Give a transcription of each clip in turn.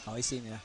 Hoy sí, mira.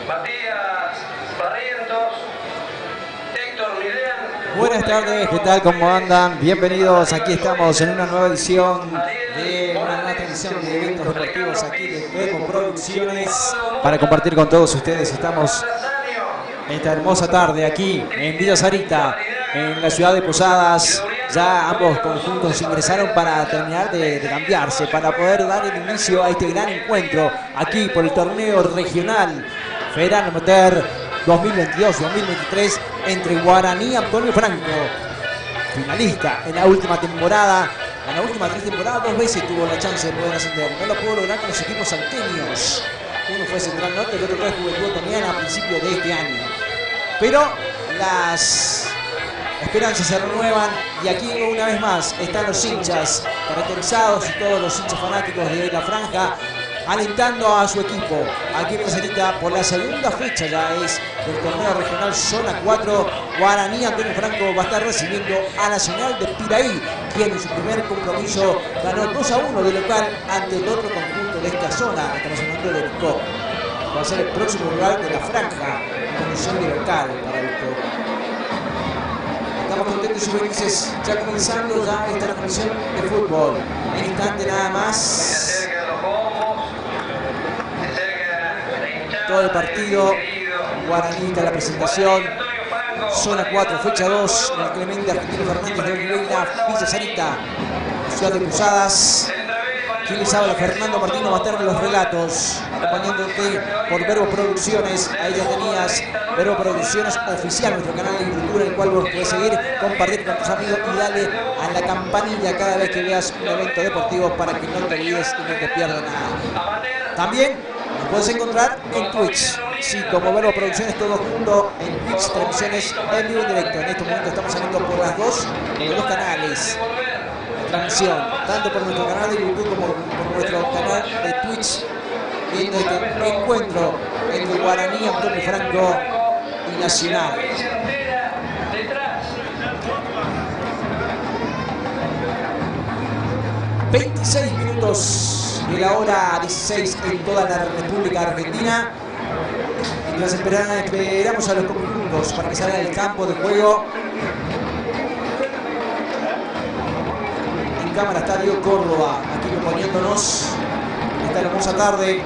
Matías Barrientos, Héctor Millán. Buenas tardes, ¿qué tal? ¿Cómo andan? Bienvenidos, aquí estamos en una nueva edición de una nueva transmisión de eventos deportivos aquí de Bebo Producciones para compartir con todos ustedes. Estamos esta hermosa tarde aquí en Villa Sarita, en la ciudad de Posadas. Ya ambos conjuntos ingresaron para terminar de cambiarse, para poder dar el inicio a este gran encuentro aquí por el torneo regional Federal Amateur 2022-2023 entre Guaraní y Antonio Franco, finalista en la última temporada. En la última 3 temporadas 2 veces tuvo la chance de poder ascender. No lo pudo lograr con los equipos salteños. Uno fue Central Norte, el otro fue Juventud Otoniana a principios de este año. Pero las esperanzas se renuevan y aquí una vez más están los hinchas caracterizados y todos los hinchas fanáticos de la franja alentando a su equipo. Aquí en Cerita por la segunda fecha ya es del torneo regional Zona 4. Guaraní Antonio Franco va a estar recibiendo a Nacional de Piraí, quien en su primer compromiso ganó 2-1 de local ante el otro conjunto de esta zona. Estamos hablando de Vicó. Va a ser el próximo rival de la franja en condición de local para Vicó. Estamos contentos y felices ya comenzando ya esta transmisión de fútbol. En instante nada más. Todo el partido, Guaraní está la presentación, Zona 4, fecha 2, el Clemente Argentino Fernández de Oliveira, Villa Sarita, ciudad de Posadas. Quien les habla, Fernando Martino, va a estar de los relatos, acompañándote por Verbo Producciones. Ahí ya tenías Verbo Producciones Oficial, nuestro canal de YouTube, el cual vos podés seguir, compartir con tus amigos y dale a la campanilla cada vez que veas un evento deportivo para que no te olvides y no te pierdas nada. También nos puedes encontrar en Twitch, sí, como Verbo Producciones todo junto en Twitch, transmisiones en vivo y directo. En este momento estamos saliendo por las dos de los canales de transmisión, tanto por nuestro canal de YouTube como por nuestro canal de Twitch, viendo este encuentro entre Guaraní, Antonio Franco y Nacional. 26 minutos de la hora 16 en toda la República Argentina. Mientras esperamos a los conjuntos para que salgan del campo de juego. En cámara está Diego Córdoba, aquí acompañándonos esta hermosa tarde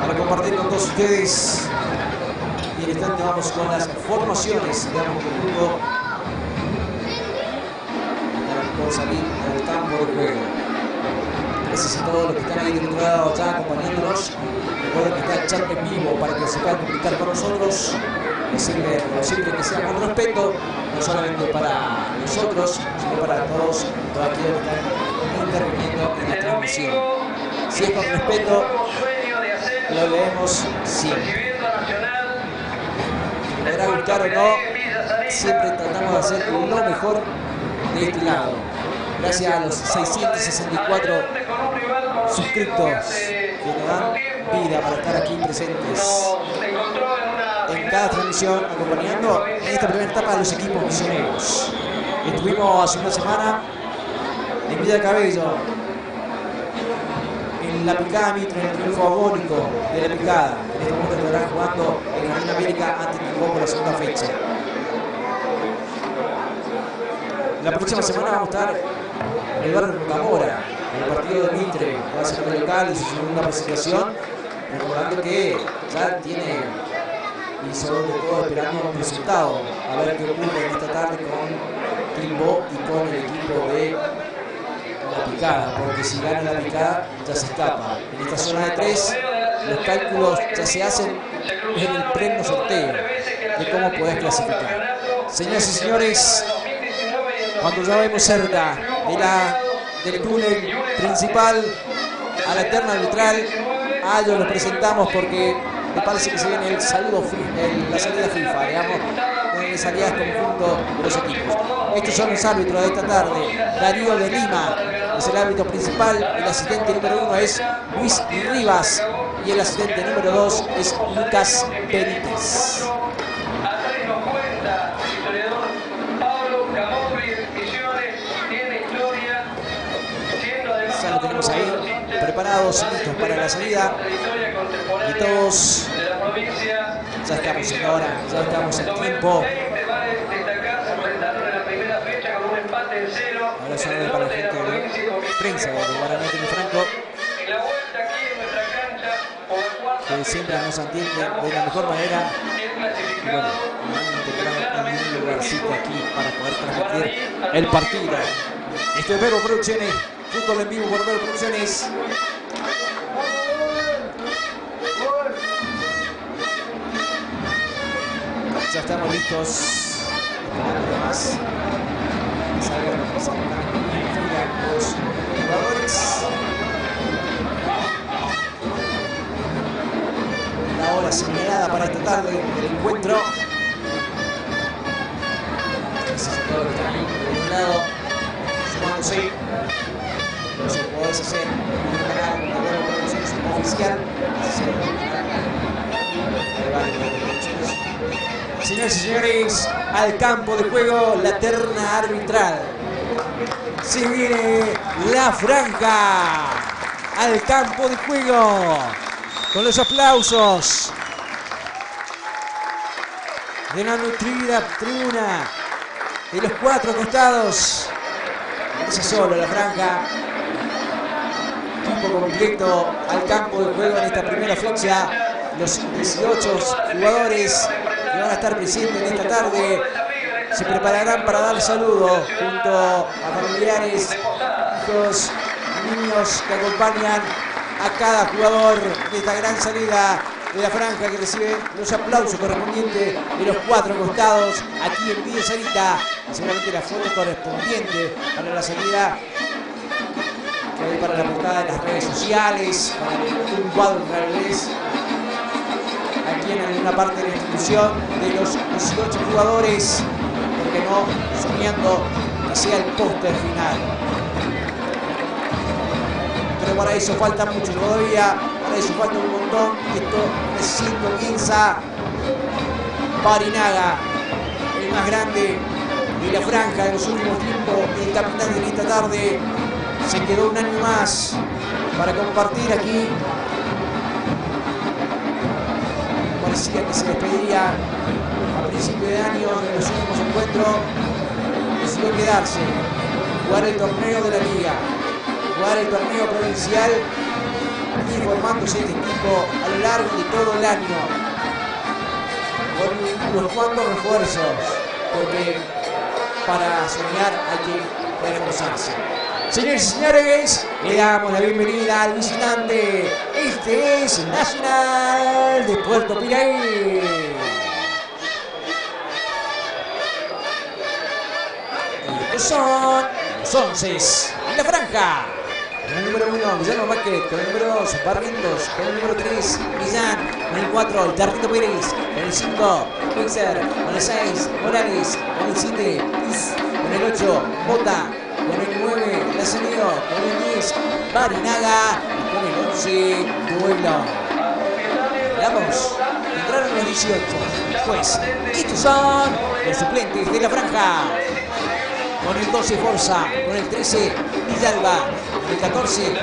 para compartir con todos ustedes. Y en el instante vamos con las formaciones de ambos conjuntos por salir del campo de juego. Gracias a todos los que están ahí del otro lado ya acompañándonos. Recuerden que está el chat en vivo para que se puedan comunicar con nosotros. Siempre que sea con respeto, no solamente para nosotros, sino para todos aquellos que están interviniendo en la transmisión. Si es con respeto, lo leemos siempre. Podrá gustar o no, siempre tratamos de hacer lo mejor de este lado. Gracias a los 664 suscriptos que nos dan vida para estar aquí presentes en cada transmisión, acompañando en esta primera etapa de los equipos misioneros. Estuvimos hace una semana en Villa Cabello, en la picada Mitre, en el triunfo agónico de la picada. En este momento estarán jugando en Jardín América ante Timbó por la segunda fecha. La próxima semana vamos a estar en el barrio Zamora, en el partido de Mitre, va a ser el local y su segunda presentación. Recordando que ya tiene y sobre todo esperando un resultado, a ver qué ocurre en esta tarde con Timbó y con el equipo de la picada, porque si gana la picada ya se escapa. En esta zona de 3 los cálculos ya se hacen en el pleno sorteo de cómo podés clasificar. Señoras y señores, cuando ya vemos cerca del túnel principal a la eterna arbitral, a ellos los presentamos porque me parece que se viene el saludo, la salida FIFA, digamos, de salidas conjunto de los equipos. Estos son los árbitros de esta tarde. Darío de Lima es el árbitro principal, el asistente número 1 es Luis Rivas y el asistente número 2 es Lucas Benítez. Ya lo tenemos ahí, preparado preparados, listos para la salida. Y todos ya estamos en hora, ya estamos en tiempo. Ahora saludos para la gente de prensa de Guaraní de Franco, que siempre nos atiende de la mejor manera. Y bueno, han encontrado un lugarcito aquí para poder transmitir el partido. Esto es Verbo Producciones, fútbol en vivo por Verbo Producciones. Ya estamos listos. Además, los jugadores. La hora señalada para esta tarde del encuentro. Todo lo que está ahí de un lado, sumándose. Los podés hacer en el canal de Verbo Producciones oficial. Señores y señores, al campo de juego, la terna arbitral. Se viene la franja al campo de juego con los aplausos de la nutrida tribuna de los cuatro costados. Esa solo la franja. Equipo completo al campo de juego en esta primera fecha. Los 18 jugadores que van a estar presentes en esta tarde se prepararán para dar saludo junto a familiares, hijos, niños que acompañan a cada jugador de esta gran salida de la franja, que recibe los aplausos correspondientes de los cuatro costados aquí en Villa Sarita, y seguramente la foto correspondiente para la salida que hay para la portada de las redes sociales, para un cuadro en revés aquí en alguna parte de la institución de los 18 jugadores, porque no soñando que sea el póster final. Pero para eso falta mucho todavía, para eso falta un montón. Esto recién comienza. Barinaga, el más grande de la franja de los últimos tiempos, el capitán de esta tarde, se quedó un año más para compartir aquí. Parecía que se despediría a principio de año en los últimos encuentros. Decidió quedarse, jugar el torneo de la liga, jugar el torneo provincial y formándose este equipo a lo largo de todo el año con unos cuantos refuerzos, porque para soñar hay que reforzarse. Señores y señores, le damos la bienvenida al visitante. Este es Nacional de Puerto Piraí. Y estos son los 11 de la franja. Con el número 1, Guillermo Márquez. Con el número 2, Barrientos. Con el número 3, Millán. Con el 4, el Tarrito Pérez. Con el 5, Wixer. Con el 6, Morales. Con el 7, Piz. Con el 8, Bota. Con el 9, Lacenio. Con el 10, Barinaga. Y con el 11, Duelo. Veamos, entraron los 18. Pues, estos son los suplentes de la franja. Con el 12, Forza. Con el 13, Villalba. Con el 14,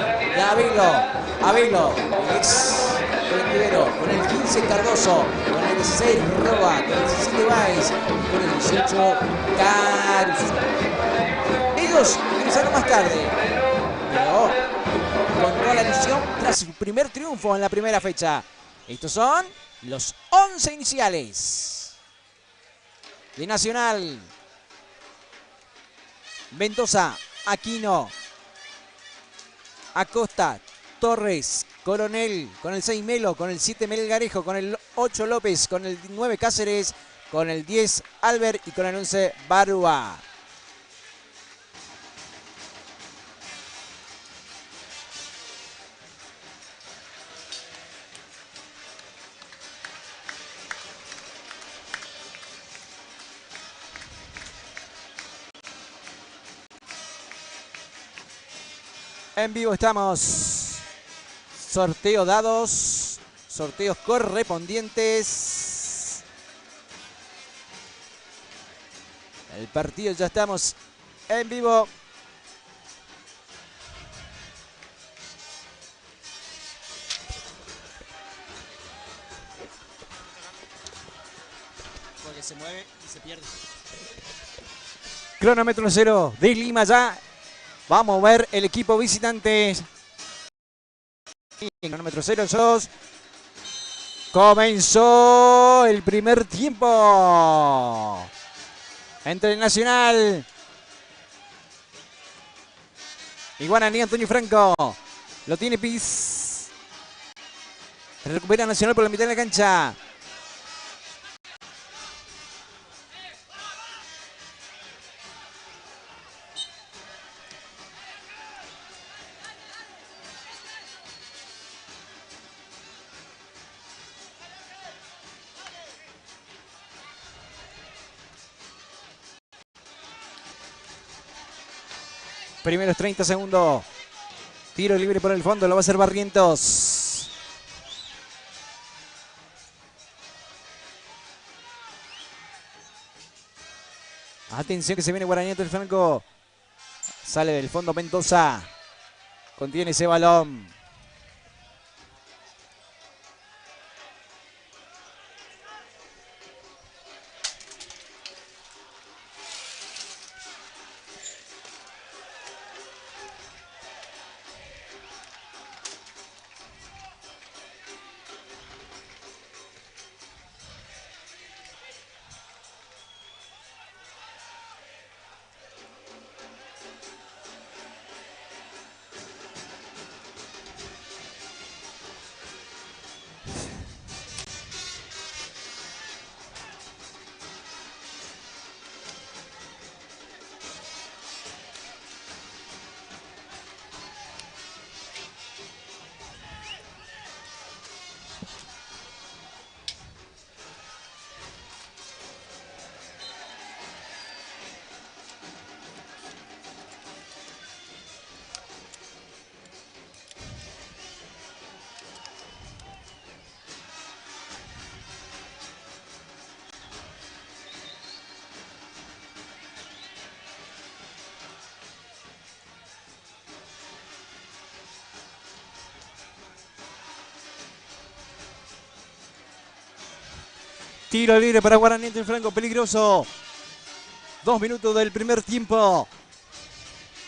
Abelo, con el primero, con el 15, Cardoso, con el 16, Roba, con el 17, Baez, con el 18, Caruso. Ellos ingresaron más tarde, pero con toda la ilusión tras su primer triunfo en la primera fecha. Estos son los 11 iniciales de Nacional. Mendoza, Aquino, Acosta, Torres, Coronel, con el 6 Melo, con el 7 Melgarejo, con el 8 López, con el 9 Cáceres, con el 10 Albert y con el 11 Barúa. En vivo estamos. Sorteo dados. Sorteos correspondientes. El partido ya estamos en vivo. porque se mueve y se pierde. Cronómetro 0 de Lima ya. Vamos a ver el equipo visitante. Cronómetro 0, 2. Comenzó el primer tiempo entre el Nacional y Guaraní. Antonio Franco lo tiene Piz. Recupera Nacional por la mitad de la cancha. Primeros 30 segundos. Tiro libre por el fondo. Lo va a hacer Barrientos. Atención que se viene Guaraní del Franco. Sale del fondo Mendoza. Contiene ese balón. Tiro libre para Guaraní del Franco, peligroso. 2 minutos del primer tiempo.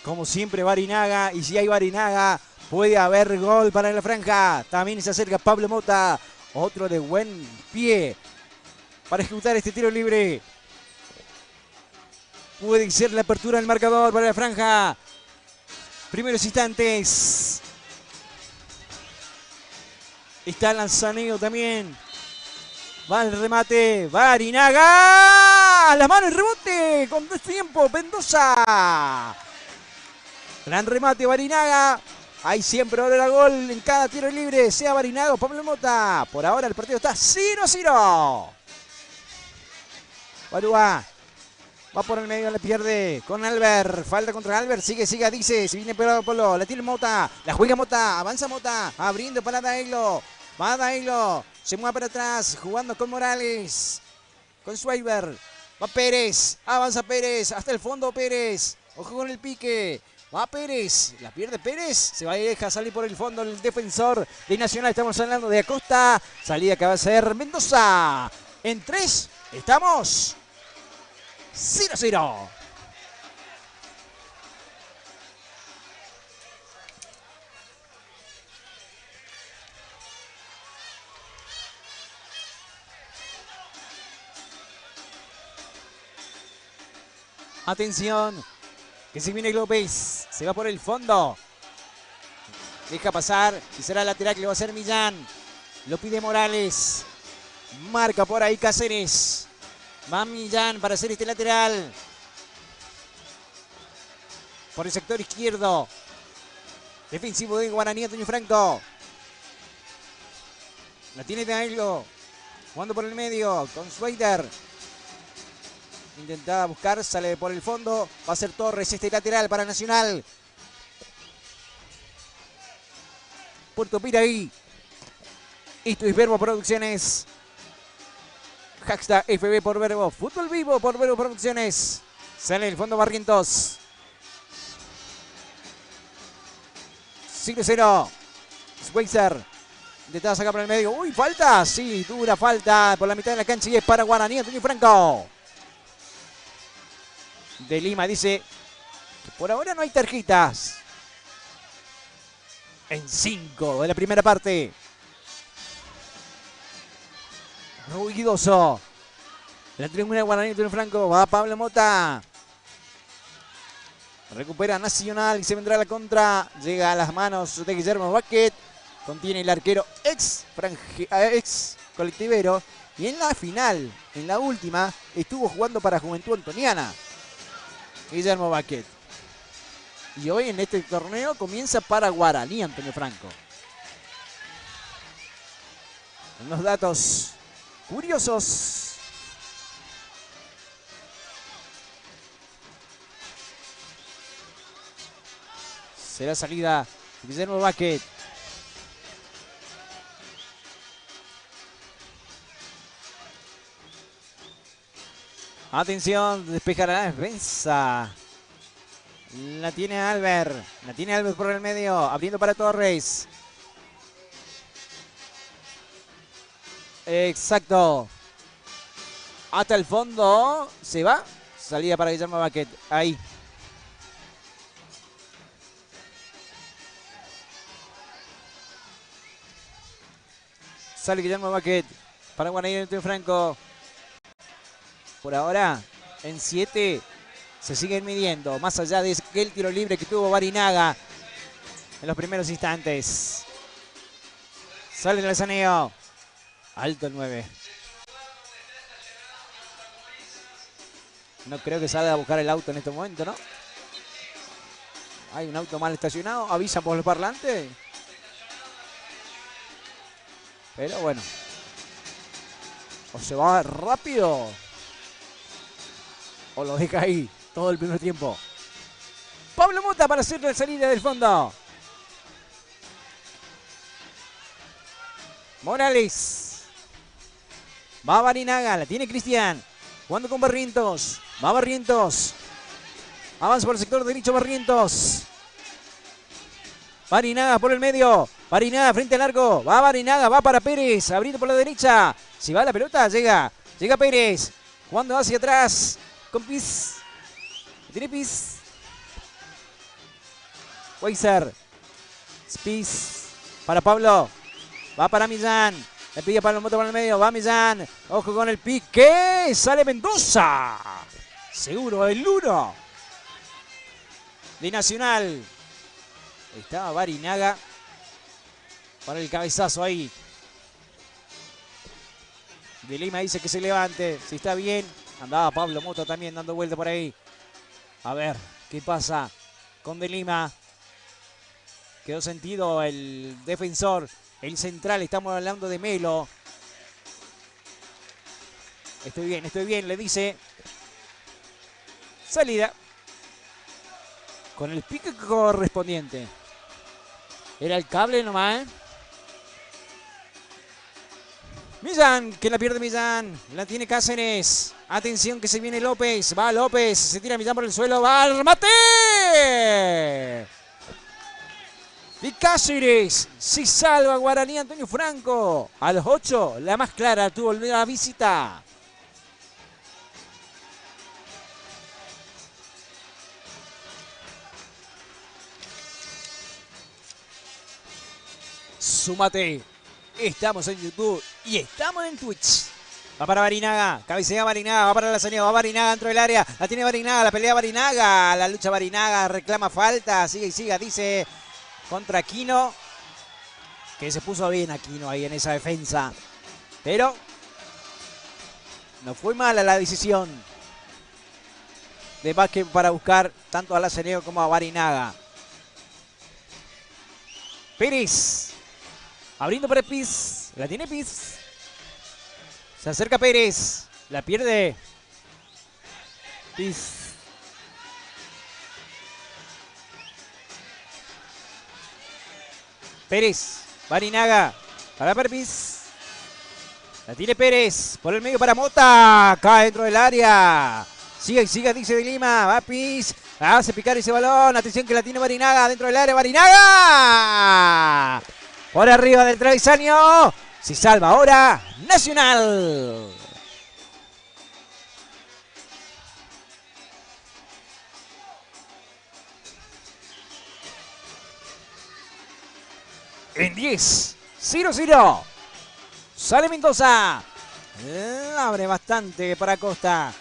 Como siempre Barinaga, y si hay Barinaga puede haber gol para la franja. También se acerca Pablo Mota, otro de buen pie para ejecutar este tiro libre. Puede ser la apertura del marcador para la franja. Primeros instantes. Está Lanzaneo también. Va el remate, Barinaga, la mano y rebote, con 2 tiempos, Mendoza. Gran remate, Barinaga. Hay siempre ahora gol en cada tiro libre, sea Barinaga o Pablo Mota. Por ahora el partido está 0-0. Barúa va por el medio, le pierde con Albert. Falta contra Albert, sigue, dice, si viene Polo, la tiene Mota, la juega Mota, avanza Mota, abriendo para Dailo. Va Dailo, se mueve para atrás, jugando con Morales, con Schweiber. Va Pérez, avanza Pérez, hasta el fondo Pérez. Ojo con el pique, va Pérez, la pierde Pérez. Se va y deja salir por el fondo el defensor de Nacional. Estamos hablando de Acosta, salida que va a ser Mendoza. En 3, estamos 0-0. Atención, que se viene López, se va por el fondo. Deja pasar y será lateral que le va a hacer Millán. Lo pide Morales. Marca por ahí Cáceres. Va Millán para hacer este lateral. Por el sector izquierdo. Defensivo de Guaraní, Antonio Franco. La tiene Dailo. Jugando por el medio con Schweider. Intentaba buscar, sale por el fondo. Va a ser Torres este lateral para Nacional. Puerto Piraí. Esto es Verbo Producciones. Hashtag FB por Verbo. Fútbol vivo por Verbo Producciones. Sale el fondo Barrientos. 0-0. Schweizer. Intentaba sacar por el medio. ¡Uy, falta! Sí, dura falta por la mitad de la cancha y es para Guaraní. Antonio Franco. De Lima dice que por ahora no hay tarjetas. En 5 de la primera parte. Ruidoso. La tribuna de Guaraní, Antonio Franco. Va Pablo Mota. Recupera Nacional y se vendrá a la contra. Llega a las manos de Guillermo Baquet. Contiene el arquero ex colectivero. Y en la final, en la última, estuvo jugando para Juventud Antoniana. Guillermo Baquet. Y hoy en este torneo comienza para Guaraní, Antonio Franco. Unos datos curiosos. Será salida de Guillermo Baquet. Atención, despeja la defensa. La tiene Albert. La tiene Albert por el medio. Abriendo para Torres. Exacto. Hasta el fondo. Se va. Salida para Guillermo Baquet. Ahí. Sale Guillermo Baquet. Para Guaraní, Antonio Franco. Por ahora, en 7 se siguen midiendo. Más allá de aquel tiro libre que tuvo Barinaga en los primeros instantes. Sale el Alzaneo. Alto el 9. No creo que salga a buscar el auto en este momento, ¿no? Hay un auto mal estacionado. Avisan por los parlantes. Pero bueno. O se va rápido. O lo deja ahí todo el primer tiempo. Pablo Mota para hacer la salida del fondo. Morales. Va Barinaga, la tiene Cristian. Jugando con Barrientos. Va Barrientos. Avanza por el sector derecho Barrientos. Barinaga por el medio. Barinaga frente al arco. Va Barinaga, va para Pérez. Abriendo por la derecha. Si va la pelota, llega. Llega Pérez. Jugando hacia atrás. Con Piz. Tiene Piz. Weiser. Piz. Para Pablo. Va para Millán. Le pide a Pablo Mota por el medio. Va Millán. Ojo con el pique. Sale Mendoza. Seguro el 1. De Nacional. Estaba Barinaga. Para el cabezazo ahí. De Lima dice que se levante. Si está bien. Andaba Pablo Mota también dando vuelta por ahí. A ver, ¿qué pasa con De Lima? Quedó sentido el defensor, el central. Estamos hablando de Melo. Estoy bien, le dice. Salida. Con el pique correspondiente. Era el cable nomás, ¿eh? Millán, que la pierde Millán. La tiene Cáceres. Atención que se viene López. Va López. Se tira Millán por el suelo. Va al remate. Y Cáceres. Si salva Guaraní, Antonio Franco. A los 8. La más clara tuvo la visita. Súmate. Estamos en YouTube y estamos en Twitch. Va para Barinaga, cabecea Barinaga, va para la salida, va Barinaga dentro del área. La tiene Barinaga, la pelea Barinaga, la lucha Barinaga, reclama falta, sigue y siga, dice contra Aquino. Que se puso bien Aquino ahí en esa defensa. Pero no fue mala la decisión de Vázquez para buscar tanto a Laceneo como a Barinaga. Pérez. Abriendo para Piz. La tiene Piz. Se acerca Pérez. La pierde Piz. Pérez. Barinaga. Para Piz. La tiene Pérez. Por el medio para Mota. Cae dentro del área. Sigue y sigue, dice De Lima. Va Piz. Hace picar ese balón. Atención que la tiene Barinaga dentro del área. Barinaga. Por arriba del travesaño. Se salva ahora Nacional. En 10, 0-0. Sale Mendoza. Abre bastante para Costa.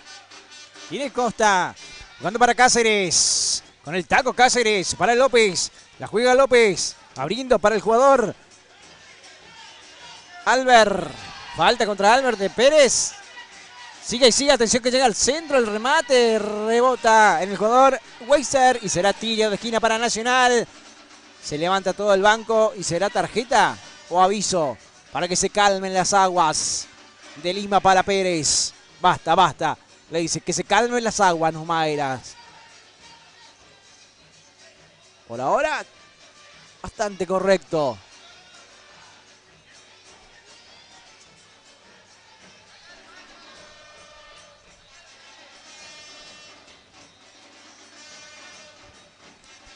Tiene Costa. Jugando para Cáceres. Con el taco Cáceres. Para López. La juega López. Abriendo para el jugador Albert. Falta contra Albert de Pérez. Sigue y sigue. Atención que llega al centro. El remate. Rebota en el jugador Weiser. Y será tiro de esquina para Nacional. Se levanta todo el banco. ¿Y será tarjeta o aviso? Para que se calmen las aguas. De Lima para Pérez. Basta, basta. Le dice que se calmen las aguas, Numaeras. Por ahora, bastante correcto.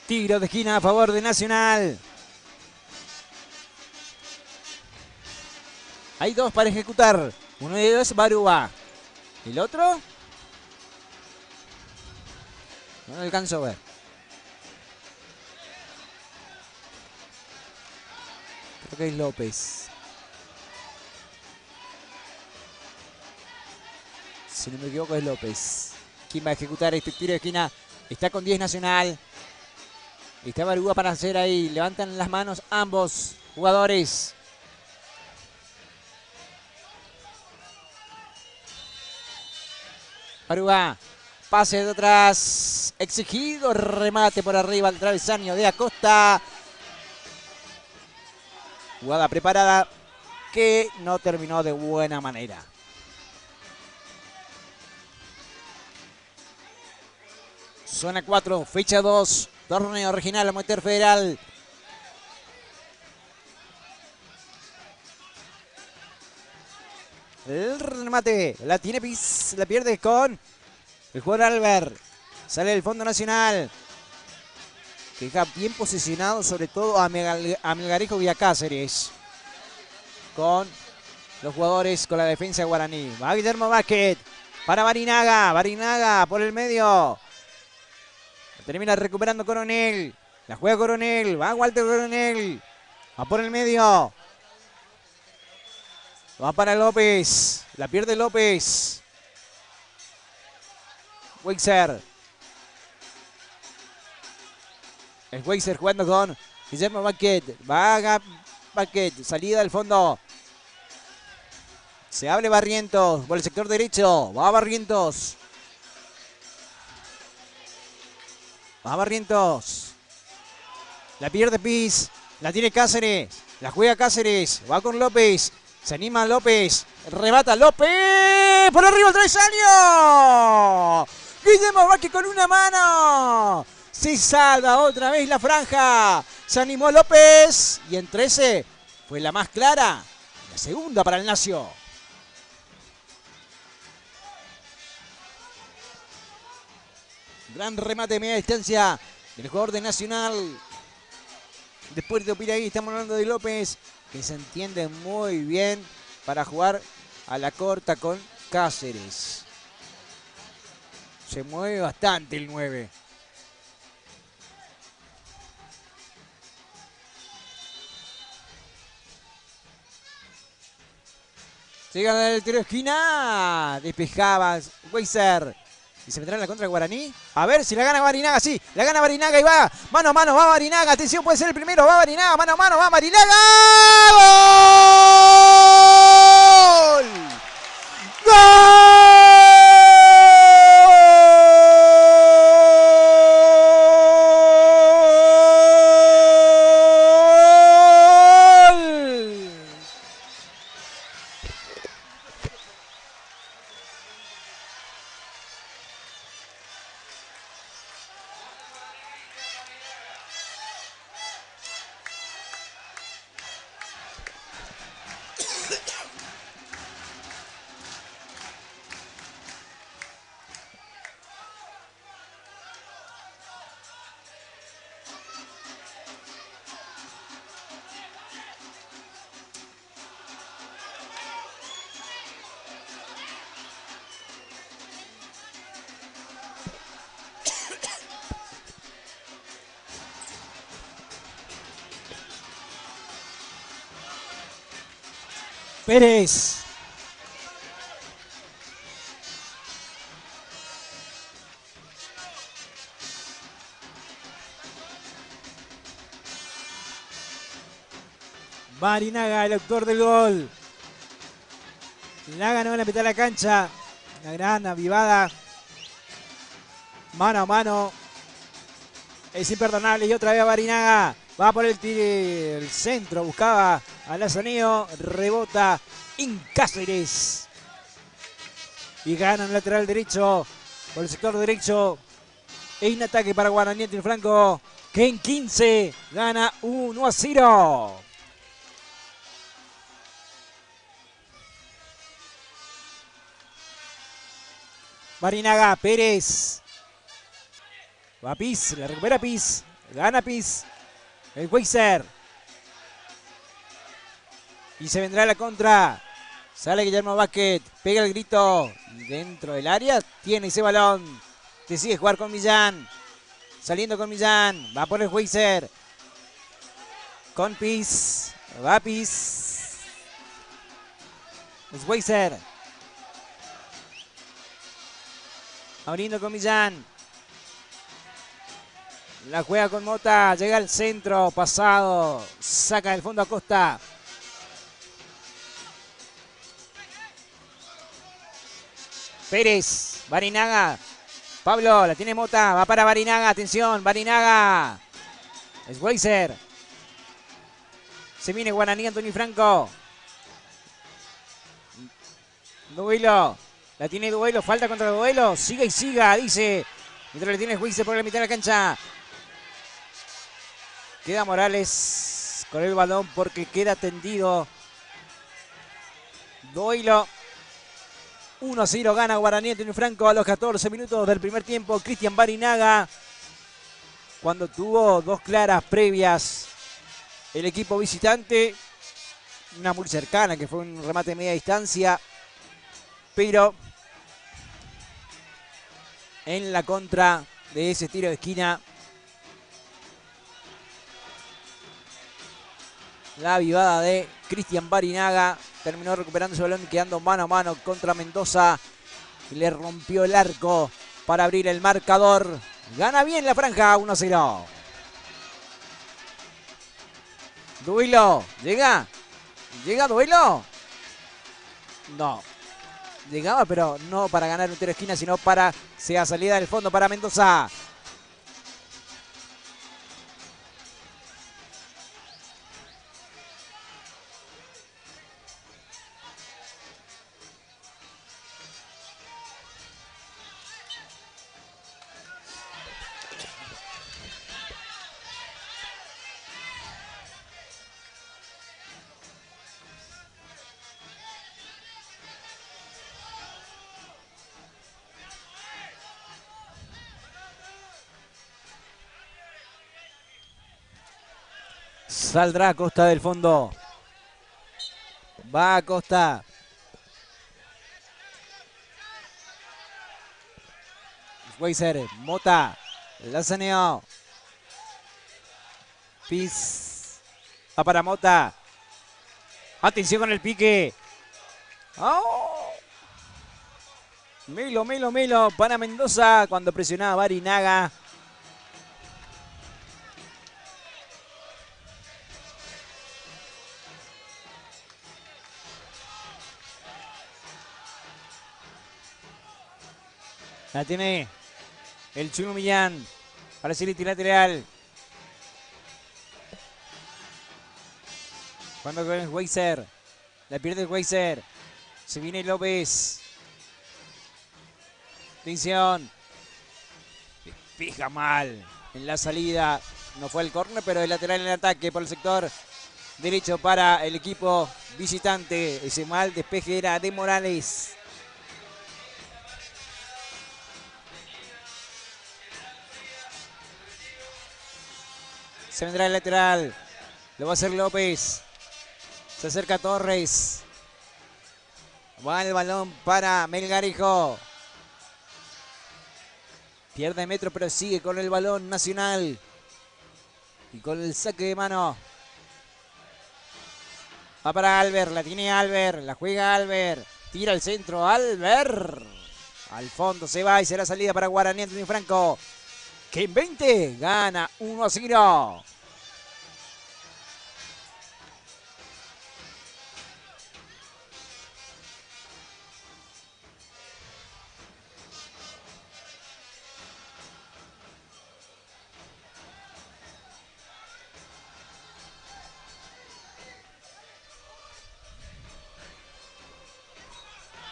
Tiro de esquina a favor de Nacional. Hay dos para ejecutar. Uno de ellos es Barúa. ¿El otro? No alcanzo a ver. Creo que es López. Si no me equivoco es López. ¿Quién va a ejecutar este tiro de esquina? Está con 10 Nacional. Está Barúa para hacer ahí. Levantan las manos ambos jugadores. Barúa. Pase de atrás. Exigido. Remate por arriba al travesaño de Acosta. Jugada preparada que no terminó de buena manera. Zona 4, fecha 2. Torneo regional amateur federal. El remate. La tiene Piz. La pierde con el jugador Albert. Sale del fondo Nacional. Que deja bien posicionado sobre todo a Melgarejo y a Cáceres. Con los jugadores, con la defensa de Guaraní. Va Guillermo Vázquez. Para Barinaga. Barinaga por el medio. Termina recuperando Coronel. La juega Coronel. Va Walter Coronel. Va por el medio. Va para López. La pierde López. Weiser. El Weiser jugando con Guillermo Vázquez. Va Vázquez. Salida del fondo. Se abre Barrientos. Por el sector derecho. Va Barrientos. Va Barrientos. La pierde Piz. La tiene Cáceres. La juega Cáceres. Va con López. Se anima López. Rebata López. Por arriba el travesaño. Guillermo Vázquez con una mano. Se salva otra vez la franja. Se animó López. Y en 13 fue la más clara. La segunda para el Nacio. Gran remate de media distancia del jugador de Nacional. Después de Opiraí, estamos hablando de López, que se entiende muy bien para jugar a la corta con Cáceres. Se mueve bastante el 9. Llega el tiro de esquina. Despejaba Weiser. ¿Y se meterá en la contra de Guaraní? A ver si la gana Barinaga. Sí, la gana Barinaga y va. Mano a mano, va Barinaga. Atención, puede ser el primero. Va Barinaga, mano a mano, va Barinaga. ¡Gol! ¡Gol! Pérez. Barinaga, el autor del gol. La ganó en la mitad de la cancha. Una gran avivada. Mano a mano. Es imperdonable. Y otra vez Barinaga. Va por el centro. Buscaba a Lazaneo. Rebota en Cáceres. Y gana en el lateral derecho. Por el sector derecho. En ataque para Guaraní en Franco. Que en 15 gana 1-0. Barinaga, Pérez. Va Piz, la recupera Piz. Gana Piz. El Weiser. Y se vendrá la contra. Sale Guillermo Vázquez. Pega el grito. Dentro del área tiene ese balón. Decide jugar con Millán. Saliendo con Millán. Va por el Weiser. Con Piz. Va Piz. Es Weiser. Abriendo con Millán. La juega con Mota. Llega al centro. Pasado. Saca del fondo a Costa. Pérez. Barinaga. Pablo. La tiene Mota. Va para Barinaga. Atención. Barinaga. Es Weiser. Se viene Guaraní. Antonio Franco. Duelo. La tiene Duelo, falta contra Duelo. Siga y siga, dice. Mientras le tiene Weiser por la mitad de la cancha. Queda Morales con el balón porque queda tendido. Duelo. 1-0 gana Guaraní Antonio Franco a los 14 minutos del primer tiempo. Cristian Barinaga. Cuando tuvo dos claras previas el equipo visitante. Una muy cercana que fue un remate de media distancia. Pero en la contra de ese tiro de esquina, la avivada de Cristian Barinaga terminó recuperando ese balón, quedando mano a mano contra Mendoza. Y le rompió el arco para abrir el marcador. Gana bien la franja, 1-0. Duelo, llega. ¿Llega Duelo? No. Llegaba, pero no para ganar un tiro de esquina, sino para sea salida del fondo para Mendoza. Saldrá a Costa del fondo. Va a Costa. Weiser, Mota. Lazaneo. Piz. Va para Mota. Atención con el pique. ¡Oh! Melo para Mendoza cuando presionaba Barinaga. La tiene el Chuno Millán para Celiti lateral. Cuando con el Weiser. La pierde el Weiser. Se viene López. Atención. Despeja mal en la salida. No fue el córner, pero el lateral en el ataque por el sector derecho para el equipo visitante. Ese mal despeje era de Morales. Se vendrá el lateral. Lo va a hacer López. Se acerca Torres. Va el balón para Melgarejo. Pierde metro, pero sigue con el balón Nacional. Y con el saque de mano. Va para Albert, la tiene Albert, la juega Albert. Tira el centro, Albert. Al fondo se va y será salida para Guaraní Antonio Franco. Que en 20 gana 1-0.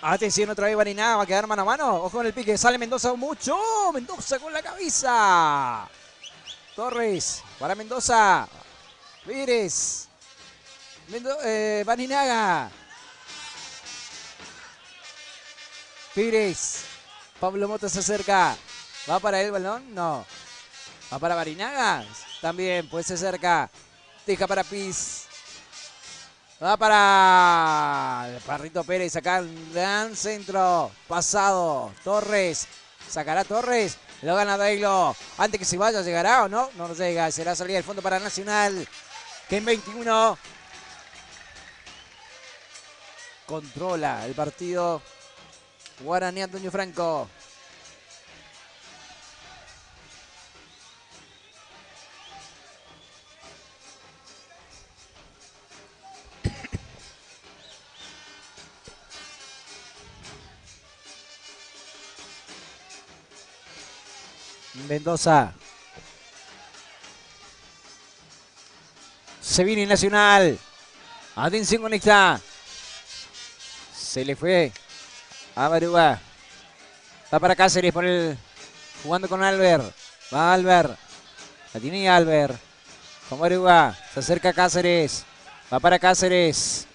Atención, otra vez Barinaga, va a quedar mano a mano. Ojo con el pique, sale Mendoza mucho. Mendoza con la cabeza. Torres para Mendoza. Pérez. Barinaga. Pérez. Pablo Mota se acerca. ¿Va para el balón? No. ¿Va para Barinaga? También, pues se acerca. Deja para Piz. Va para el Parrito Pérez, acá el gran centro, pasado, Torres, sacará Torres, lo gana Dailo, antes que se vaya, ¿llegará o no? No nos llega, será salida del fondo para Nacional, que en 21 controla el partido Guaraní Antonio Franco. Mendoza. Se viene Nacional. Atención con esta. Se le fue a Baruga. Va para Cáceres por el. Jugando con Albert. Va Albert. La tiene Albert. Con Baruga. Se acerca Cáceres. Va para Cáceres.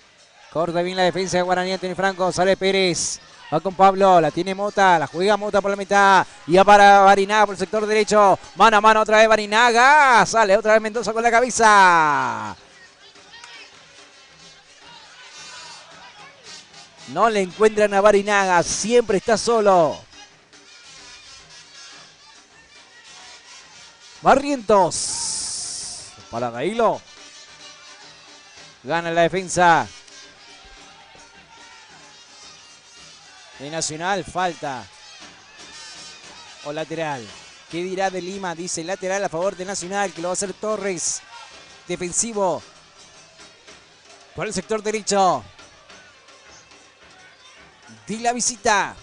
Corta bien la defensa de Guaraní Antonio Franco. Sale Pérez. Va con Pablo, la tiene Mota, la juega Mota por la mitad. Y va para Barinaga por el sector derecho. Mano a mano otra vez Barinaga. Sale otra vez Mendoza con la cabeza. No le encuentran a Barinaga, siempre está solo. Barrientos. Para Dailo. Gana la defensa de Nacional, falta o lateral. ¿Qué dirá de Lima? Dice lateral a favor de Nacional, que lo va a hacer Torres. Defensivo por el sector derecho. Di la visita.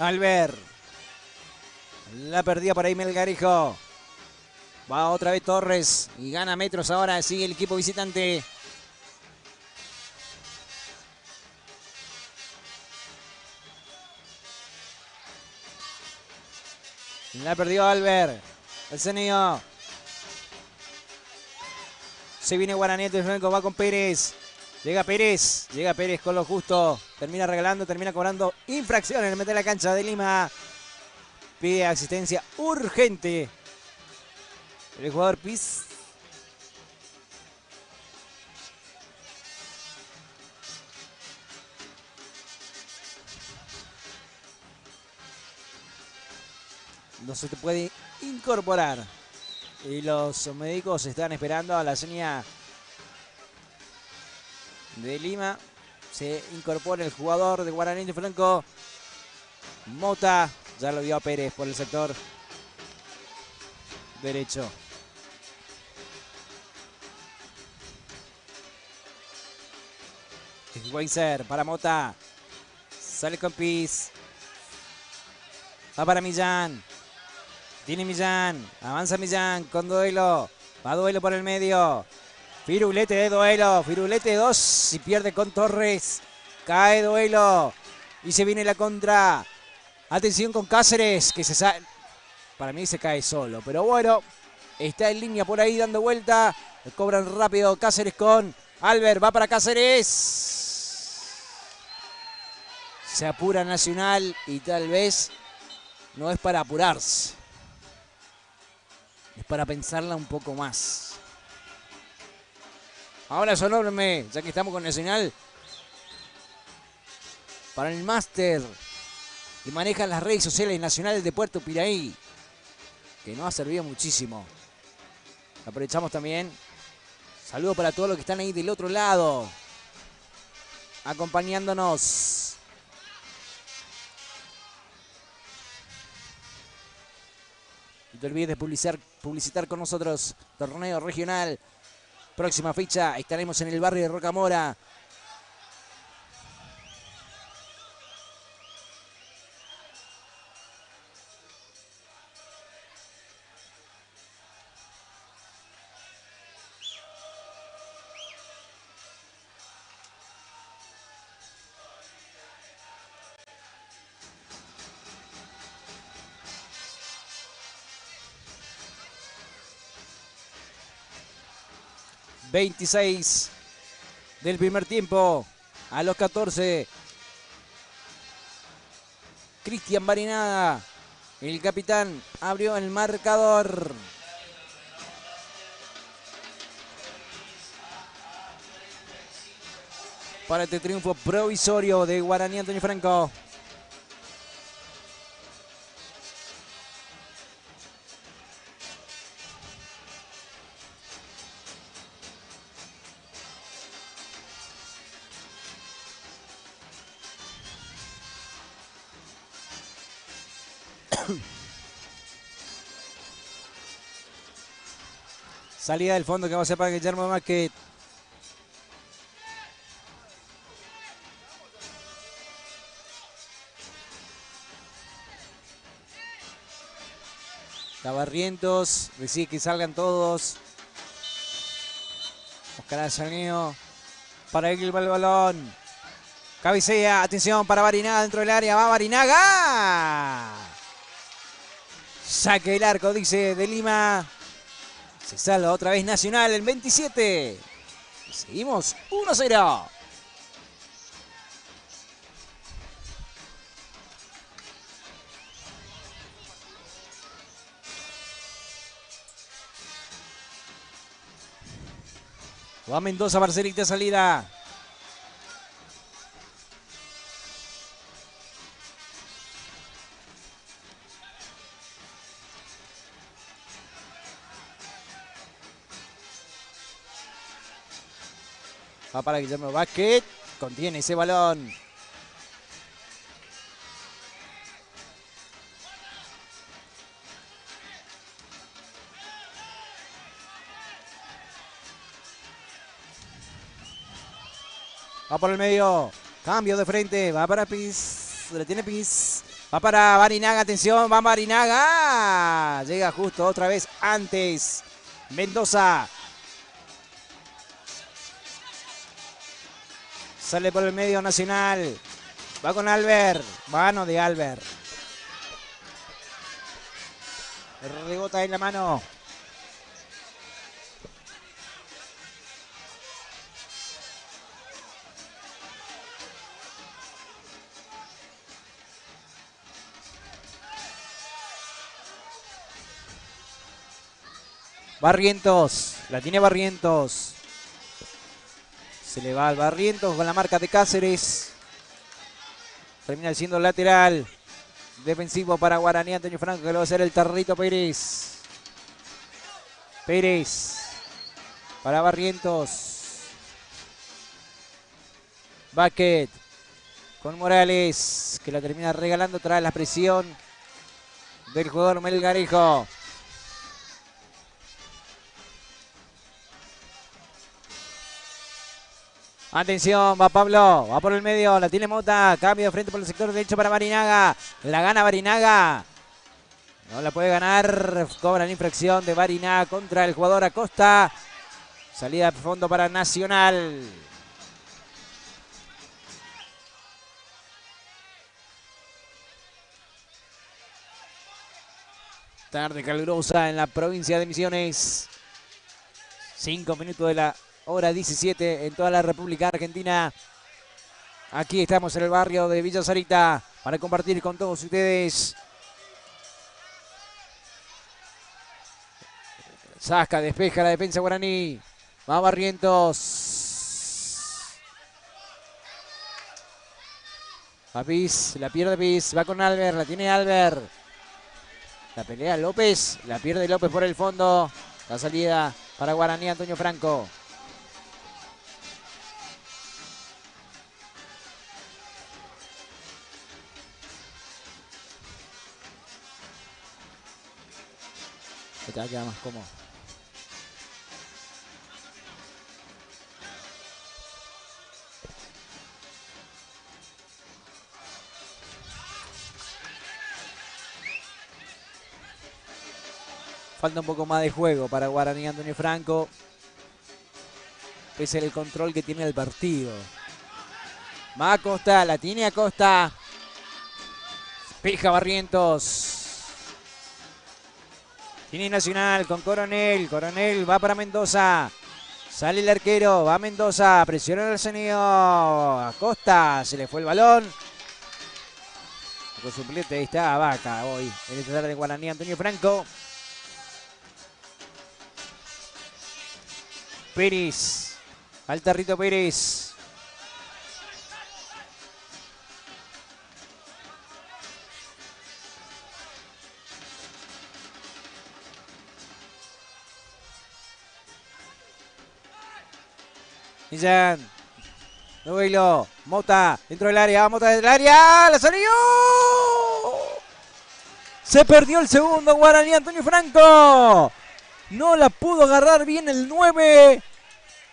Albert. La perdía por ahí Melgarejo. Va otra vez Torres y gana metros ahora. Sigue el equipo visitante. La perdió Albert. El Ceneo. Se viene Guaraní Antonio Franco. Va con Pérez. Llega Pérez con lo justo. Termina regalando, termina cobrando infracción en el meter de la cancha de Lima. Pide asistencia urgente el jugador Piz. No se te puede incorporar. Y los médicos están esperando a la señal de Lima. Se incorpora el jugador de Guaraní Antonio Franco. Mota. Ya lo dio a Pérez por el sector derecho. Weiser para Mota. Sale con Piz. Va para Millán. Tiene Millán. Avanza Millán con Duelo. Va Duelo por el medio. Firulete de Duelo. Firulete 2 y pierde con Torres. Cae Duelo. Y se viene la contra. Atención con Cáceres, que se sale. Para mí se cae solo, pero bueno. Está en línea por ahí dando vuelta. Le cobran rápido Cáceres con Albert. Va para Cáceres. Se apura Nacional y tal vez no es para apurarse. Es para pensarla un poco más. Ahora Sonorme, ya que estamos con Nacional. para el máster que maneja las redes sociales nacionales de Puerto Piraí, que nos ha servido muchísimo. Aprovechamos también. Saludos para todos los que están ahí del otro lado, acompañándonos. No te olvides de publicitar con nosotros. Torneo regional. Próxima fecha estaremos en el barrio de Rocamora. ...26 del primer tiempo... ...a los 14... Cristian Barinaga... ...el capitán abrió el marcador... ...para este triunfo provisorio de Guaraní Antonio Franco. Salida del fondo que va a ser para Guillermo Vázquez. Barrientos, decide que salgan todos. Oscar Alzaneo. Para él va el balón. Cabecea, atención para Barinaga dentro del área. Va Barinaga. Saque el arco, dice de Lima. Se salva otra vez Nacional en 27. Y seguimos 1-0. Va Mendoza, Barcelita, salida. Va para Guillermo Vázquez. Contiene ese balón. Va por el medio. Cambio de frente. Va para Piz. Le tiene Piz. Va para Barinaga. Atención. Va Barinaga. Llega justo otra vez antes. Mendoza. Sale por el medio Nacional. Va con Albert. Mano de Albert. Rebota en la mano. Barrientos, la tiene Barrientos. Se le va al Barrientos con la marca de Cáceres. Termina siendo lateral. Defensivo para Guaraní Antonio Franco, que lo va a hacer el Tarrito Pérez. Pérez. Para Barrientos. Vázquez. Con Morales, que la termina regalando tras la presión del jugador Melgarejo. Atención, va Pablo, va por el medio, la tiene Mota, cambio de frente por el sector derecho para Barinaga, la gana Barinaga, no la puede ganar, cobran infracción de Barinaga contra el jugador Acosta, salida de fondo para Nacional. Tarde calurosa en la provincia de Misiones, 5 minutos de la hora 17 en toda la República Argentina. Aquí estamos en el barrio de Villa Sarita para compartir con todos ustedes. Saca, despeja la defensa guaraní. Va Barrientos. A Piz, la pierde Piz, va con Albert, la tiene Albert. La pelea López, la pierde López por el fondo. La salida para Guaraní, Antonio Franco. Esta queda más cómodo. Falta un poco más de juego para Guaraní, Antonio Franco. Pese al control que tiene el partido. Va Acosta, la tiene Acosta. Pija Barrientos. Tiene Nacional con Coronel. Coronel va para Mendoza. Sale el arquero, va Mendoza. Presiona el sonido. Acosta, se le fue el balón. Con suplente, ahí está Vaca hoy. En esta tarde de Guaraní, Antonio Franco. Pérez. Falta Rito Pérez. Millán. Novelo. Mota. Dentro del área. Va Mota dentro del área. ¡La salió! Se perdió el segundo Guaraní, Antonio Franco. No la pudo agarrar bien el 9.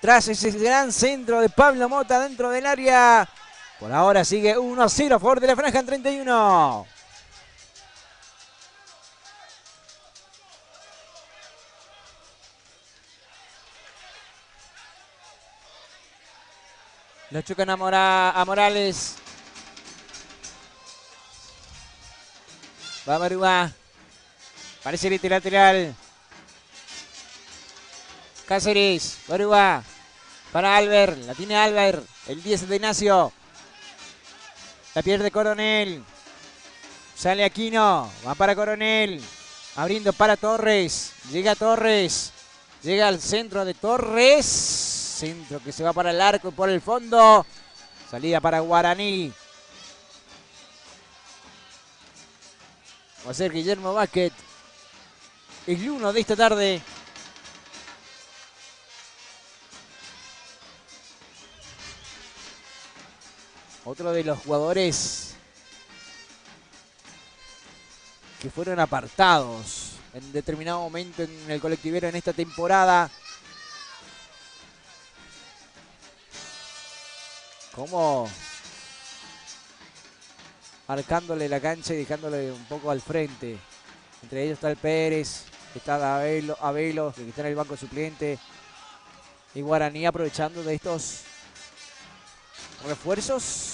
Tras ese gran centro de Pablo Mota dentro del área. Por ahora sigue 1-0 a favor de la franja en 31. Lo chocan a Morales. Va Marúa. Parece lateral. Cáceres. Marúa. Para Albert. La tiene Albert. El 10 de Ignacio. La pierde Coronel. Sale Aquino. Va para Coronel. Abriendo para Torres. Llega Torres. Llega al centro de Torres. Centro que se va para el arco y por el fondo. Salida para Guaraní. Va a ser Guillermo Vázquez. El 1 de esta tarde. Otro de los jugadores que fueron apartados en determinado momento en el colectivero en esta temporada. Como marcándole la cancha y dejándole un poco al frente. Entre ellos está el Pérez, está Abelo, que está en el banco suplente. Y Guaraní aprovechando de estos refuerzos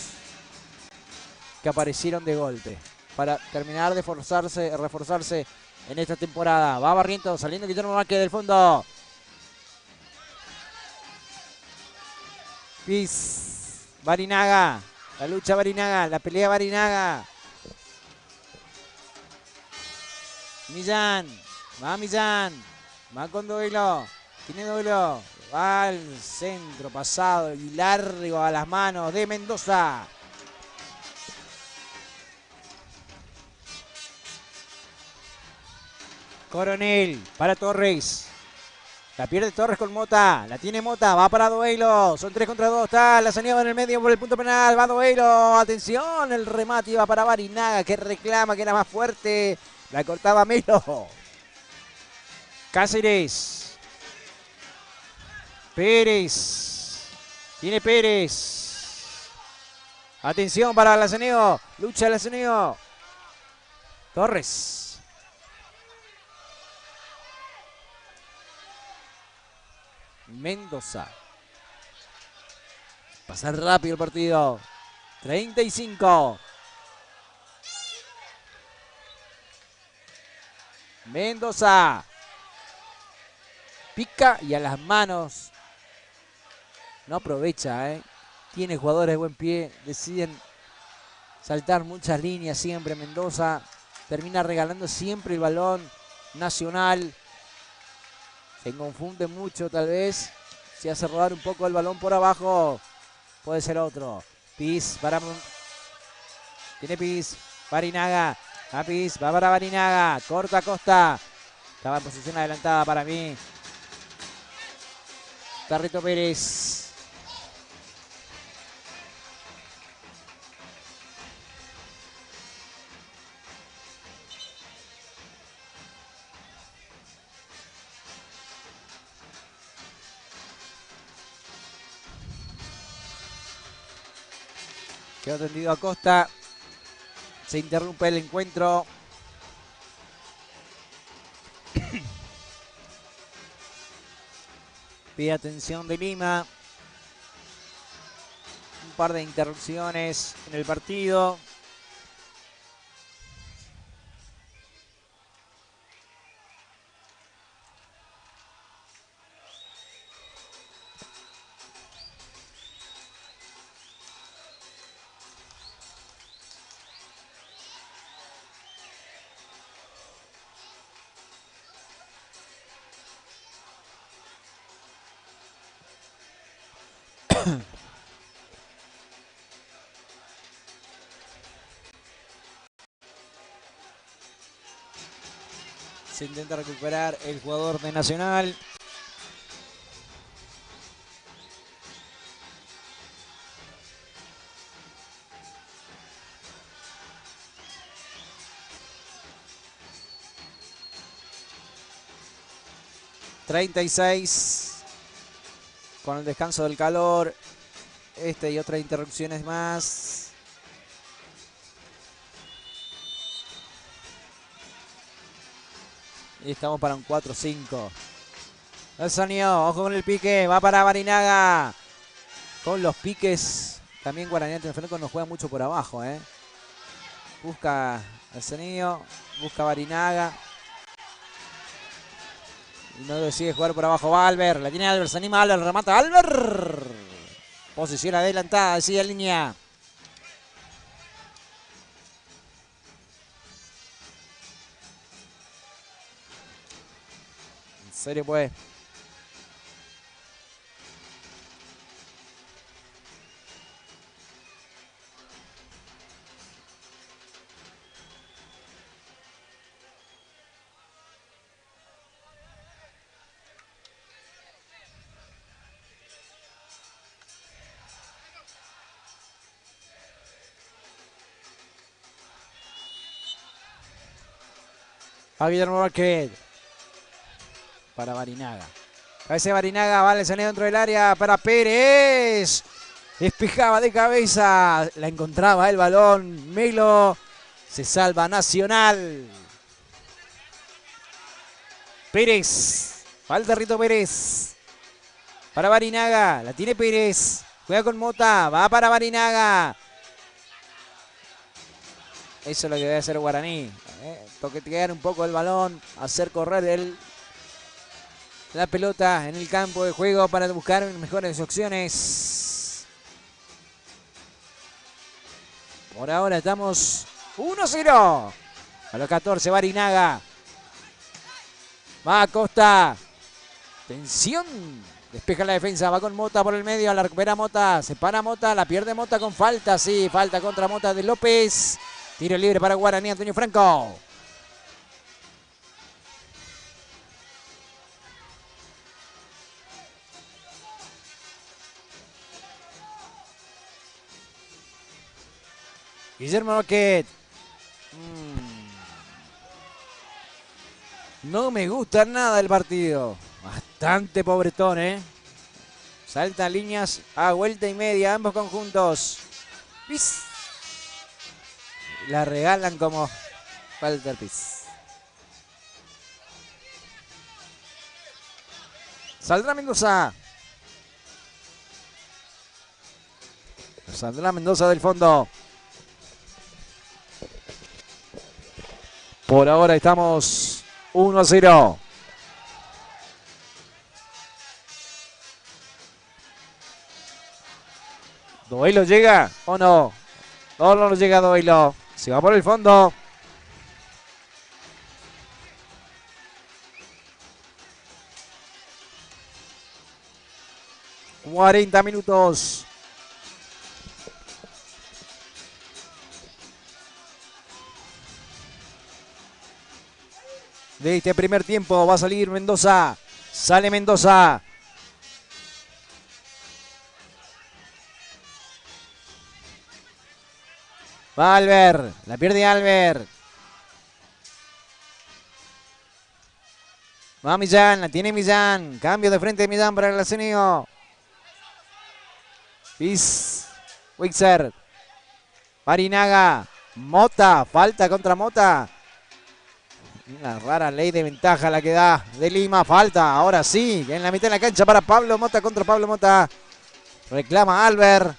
que aparecieron de golpe para terminar de reforzarse en esta temporada. Va Barrientos, saliendo Guillermo Vázquez del fondo. Piz. Barinaga, la lucha Barinaga, la pelea Barinaga. Millán, va con Duelo, tiene Duelo, va al centro pasado y largo a las manos de Mendoza. Coronel para Torres. La pierde Torres con Mota. La tiene Mota. Va para Duelo. Son 3 contra 2. Está la sanidad en el medio por el punto penal. Va Duelo. Atención. El remate iba para Barinaga, que reclama que era más fuerte. La cortaba Melo. Cáceres. Pérez. Tiene Pérez. Atención para Laceneo. Lucha Laceneo. Torres. Mendoza. Pasar rápido el partido. 35. Mendoza. Pica y a las manos. No aprovecha, Tiene jugadores de buen pie. Deciden saltar muchas líneas siempre. Mendoza termina regalando siempre el balón. Nacional. Se confunde mucho tal vez. Se hace rodar un poco el balón por abajo. Puede ser otro. Piz para Tiene Pis. Barinaga. A Pis. Va para Barinaga. Corta Costa. Estaba en posición adelantada para mí. Tarrito Pérez. Quedó tendido a Costa. Se interrumpe el encuentro. Pide atención de Lima. Un par de interrupciones en el partido. Se intenta recuperar el jugador de Nacional. ...36... con el descanso del calor. Y otras interrupciones más. Y estamos para un 4-5. El sonido, ojo con el pique, va para Barinaga. Con los piques, también Guaraní Franco nos juega mucho por abajo, Busca el sonido, busca Barinaga. Y no decide jugar por abajo Valver. La tiene Albert, se anima Albert, remata Albert. Posición adelantada, decide línea. En serio, pues. A Guillermo Vázquez. Para Barinaga. Cabeza Barinaga, vale, sonido dentro del área para Pérez. Despejaba de cabeza. La encontraba el balón. Melo. Se salva Nacional. Pérez. Falta Rito Pérez. Para Barinaga. La tiene Pérez. Juega con Mota. Va para Barinaga. Eso es lo que debe hacer Guaraní. Toquetear un poco el balón. Hacer correr la pelota en el campo de juego para buscar mejores opciones. Por ahora estamos 1-0. A los 14 Barinaga. Va a Costa. Tensión. Despeja la defensa. Va con Mota por el medio. La recupera Mota. Se para Mota. La pierde Mota con falta. Sí, falta contra Mota de López. Tiro libre para Guaraní, Antonio Franco. Guillermo Roquet. No me gusta nada el partido. Bastante pobretón, Saltan líneas a vuelta y media, ambos conjuntos. ¡Pis! La regalan como Walter Pis. Saldrá Mendoza. Saldrá Mendoza del fondo. Por ahora estamos 1-0. ¿Doelo llega o no? No llega Doelo. Se va por el fondo. ...40 minutos... de este primer tiempo. Va a salir Mendoza. Sale Mendoza. Va Albert. La pierde Albert. Va Millán. La tiene Millán. Cambio de frente de Millán para el Asenio. Wixer. Barinaga. Mota. Falta contra Mota. Una rara ley de ventaja la que da de Lima. Falta. Ahora sí. En la mitad de la cancha para Pablo Mota contra Pablo Mota. Reclama Albert.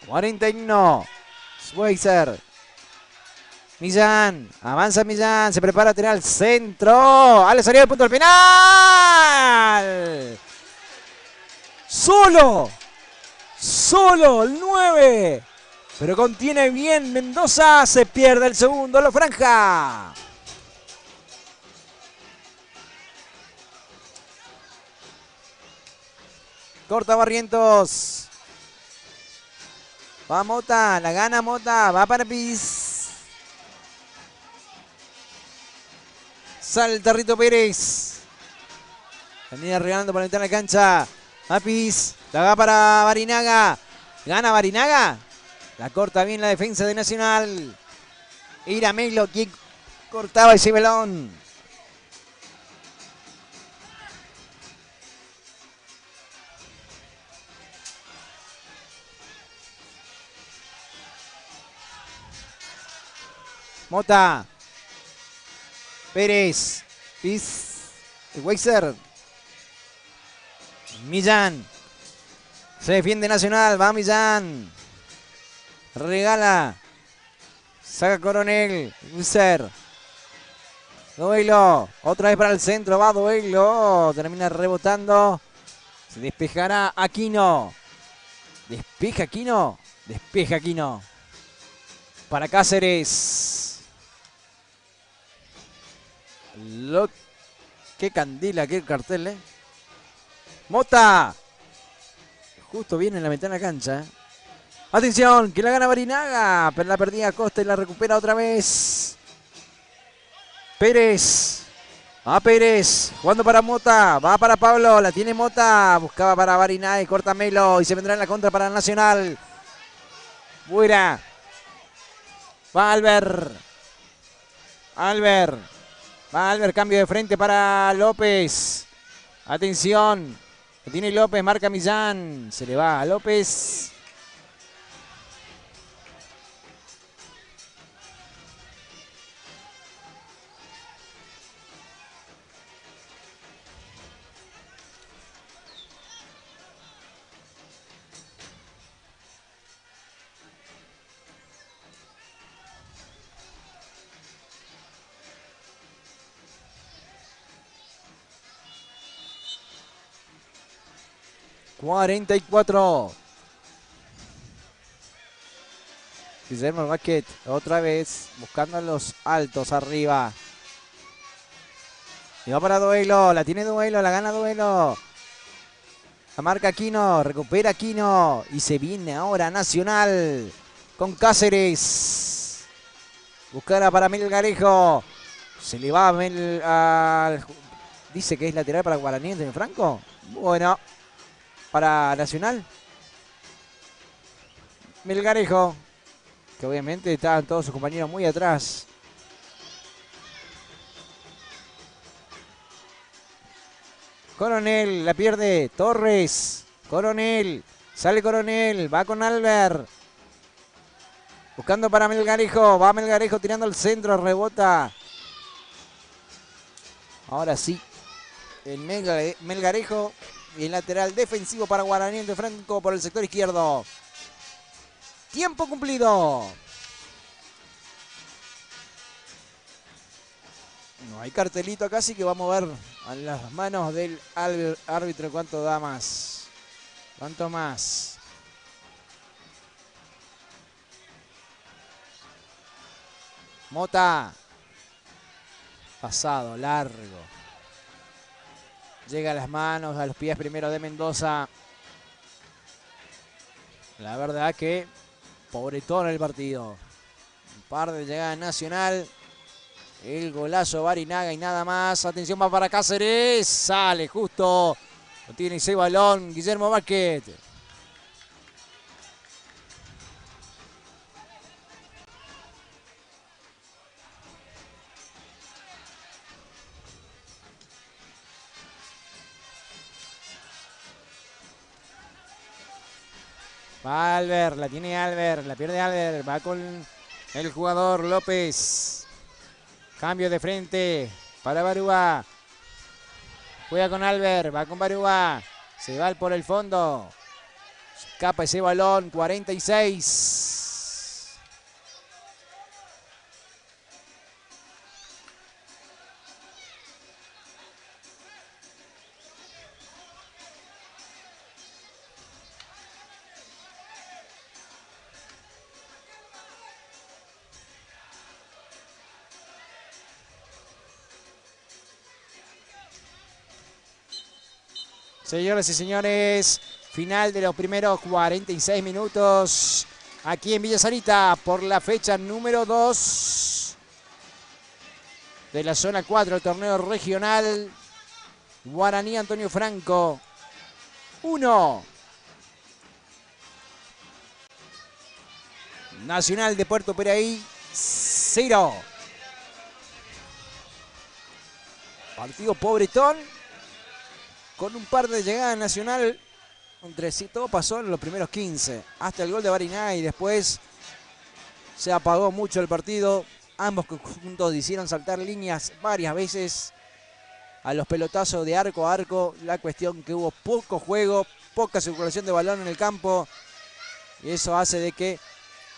...41... Schweizer. Millán. Avanza Millán. Se prepara a tirar al centro. Ale salió del punto del penal. Solo el 9. Pero contiene bien Mendoza. Se pierde el segundo. Lo franja. Corta Barrientos. Va Mota, la gana Mota, va para Piz. Salta Rito Pérez. Venía regalando por la mitad de la cancha. Va Piz, la va para Barinaga. Gana Barinaga. La corta bien la defensa de Nacional. Era Melo quien cortaba ese balón. Mota. Pérez. Piz. Weiser. Millán. Se defiende Nacional. Va Millán. Regala. Saca Coronel. Weiser. Duelo. Otra vez para el centro. Va Duelo. Termina rebotando. Se despejará Aquino. Despeja Aquino. Despeja Aquino. Para Cáceres. Qué candila, qué cartel, Mota. Justo viene en la mitad de la cancha. Atención, que la gana Barinaga. Pero la perdía Costa y la recupera otra vez. Pérez. Va Pérez. Jugando para Mota. Va para Pablo. La tiene Mota. Buscaba para Barinaga y corta Melo. Y se vendrá en la contra para Nacional. Fuera. Va Albert. Va Albert, cambio de frente para López. Atención. Lo tiene López, marca Millán. Se le va a López. ...44... Guillermo Vázquez otra vez buscando los altos arriba. Y va para Duelo, la tiene Duelo, la gana Duelo. La marca Aquino, recupera Aquino. Y se viene ahora Nacional con Cáceres. Buscará para Melgarejo. Se le va a dice que es lateral para Guaraní de Franco. Bueno. Para Nacional. Melgarejo. Que obviamente estaban todos sus compañeros muy atrás. Coronel, la pierde. Torres. Coronel. Sale Coronel. Va con Albert. Buscando para Melgarejo. Va Melgarejo tirando al centro. Rebota. Ahora sí. El Melgarejo. Y el lateral defensivo para Guaraní de Franco por el sector izquierdo. Tiempo cumplido. No hay cartelito acá, así que vamos a ver a las manos del árbitro cuánto da más. ¿Cuánto más? Mota. Pasado, largo. Llega a las manos, a los pies primero de Mendoza. La verdad que pobretón el partido. Un par de llegadas Nacional. El golazo Barinaga y nada más. Atención, va para Cáceres. Sale justo. Lo tiene ese balón Guillermo Vázquez. Va Albert, la tiene Albert, la pierde Albert, va con el jugador López. Cambio de frente para Barúa. Juega con Albert, va con Barúa. Se va por el fondo. Escapa ese balón, 46. Señoras y señores, final de los primeros 46 minutos aquí en Villa Sarita por la fecha número 2 de la zona 4 del torneo regional. Guaraní Antonio Franco 1. Nacional de Puerto Piraí 0. Partido pobretón, con un par de llegadas Nacional. Entre sí, todo pasó en los primeros 15. Hasta el gol de Barinaga y después se apagó mucho el partido. Ambos conjuntos hicieron saltar líneas varias veces a los pelotazos de arco a arco. La cuestión que hubo poco juego, poca circulación de balón en el campo. Y eso hace de que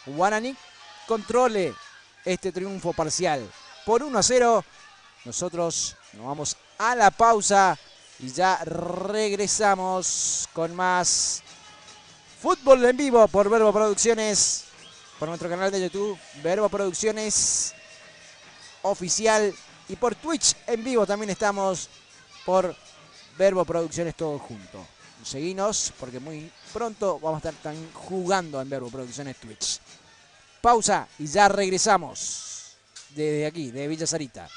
Guaraní controle este triunfo parcial. Por 1-0, nosotros nos vamos a la pausa. Y ya regresamos con más fútbol en vivo por Verbo Producciones, por nuestro canal de YouTube, Verbo Producciones Oficial, y por Twitch en vivo también estamos por Verbo Producciones todo junto. Seguinos porque muy pronto vamos a estar también jugando en Verbo Producciones Twitch. Pausa y ya regresamos desde aquí, de Villa Sarita.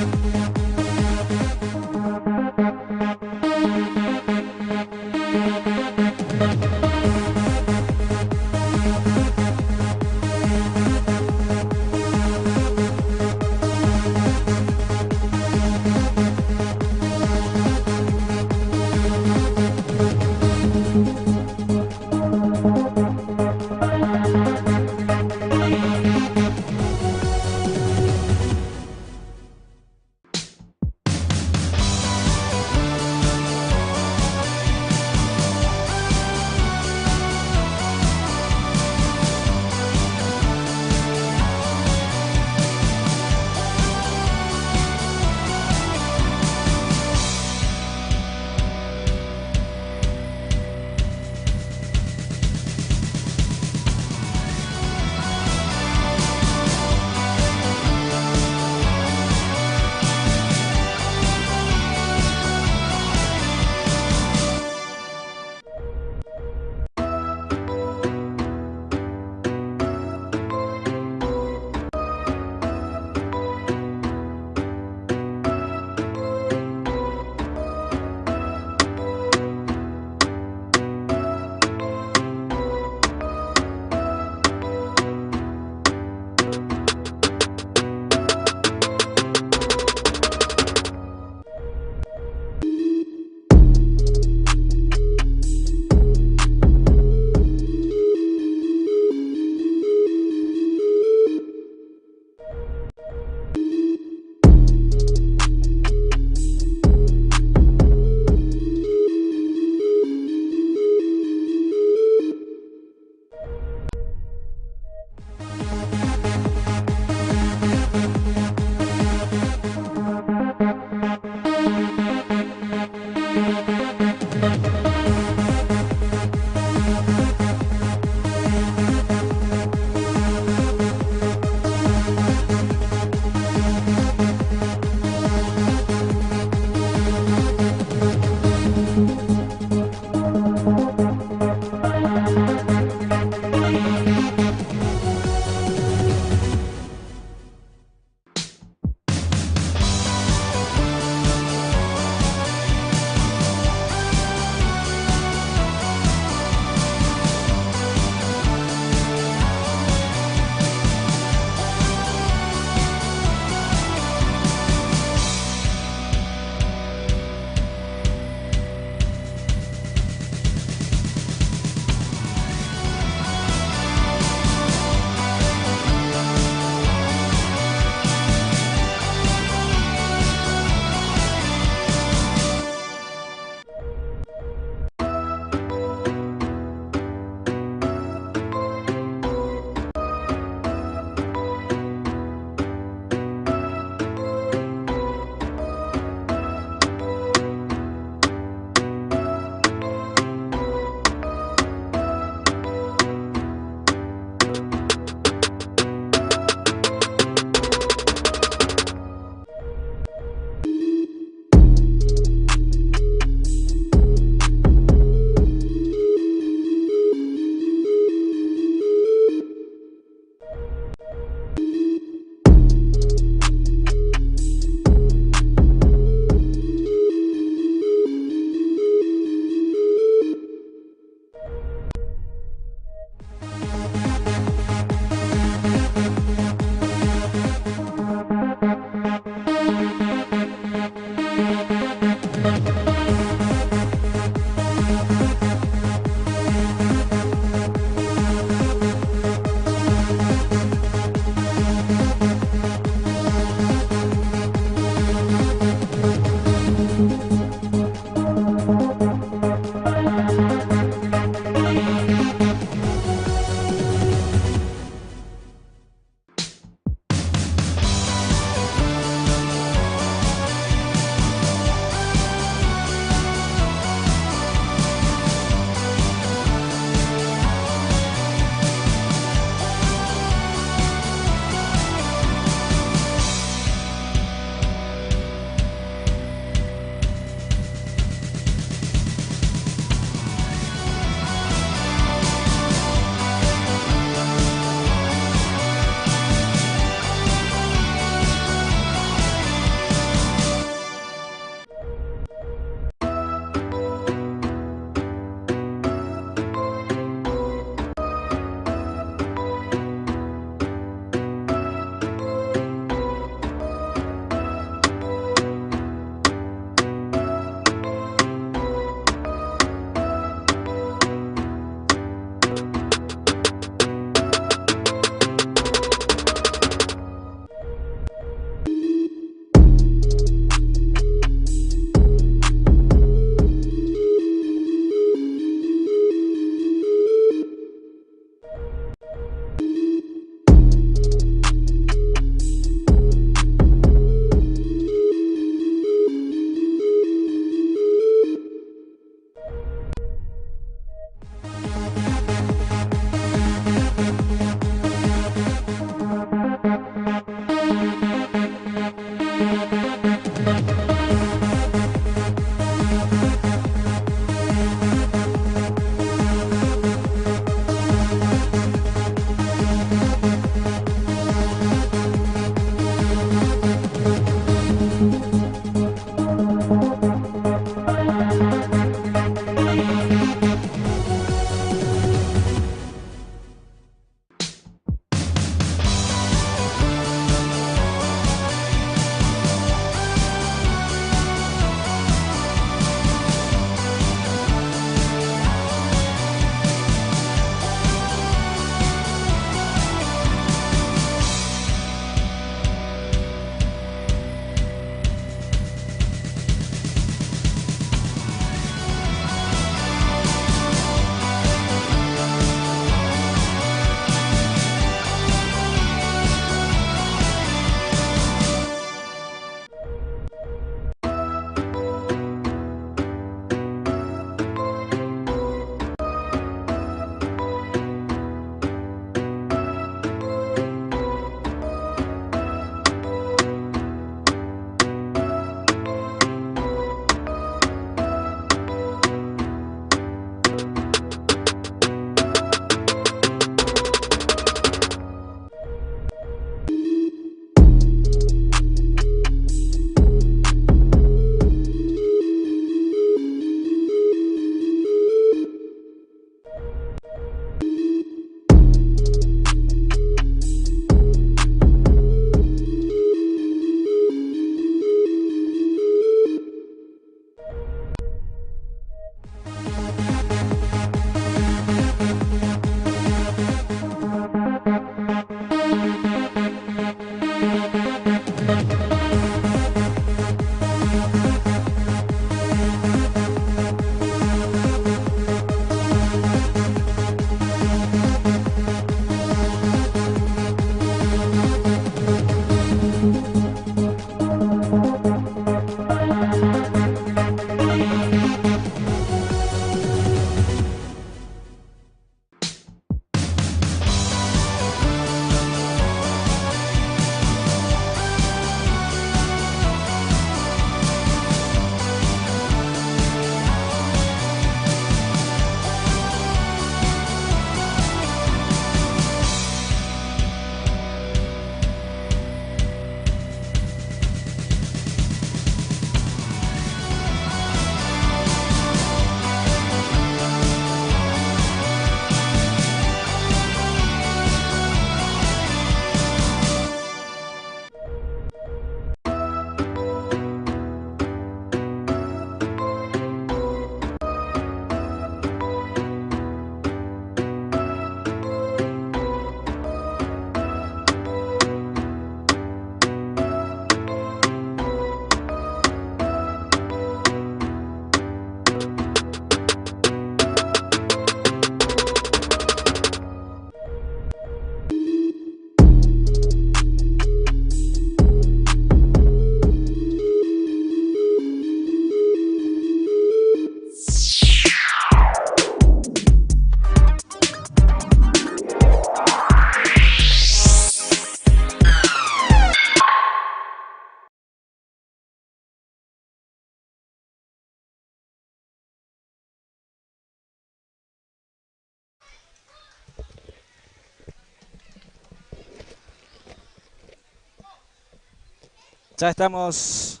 Ya estamos.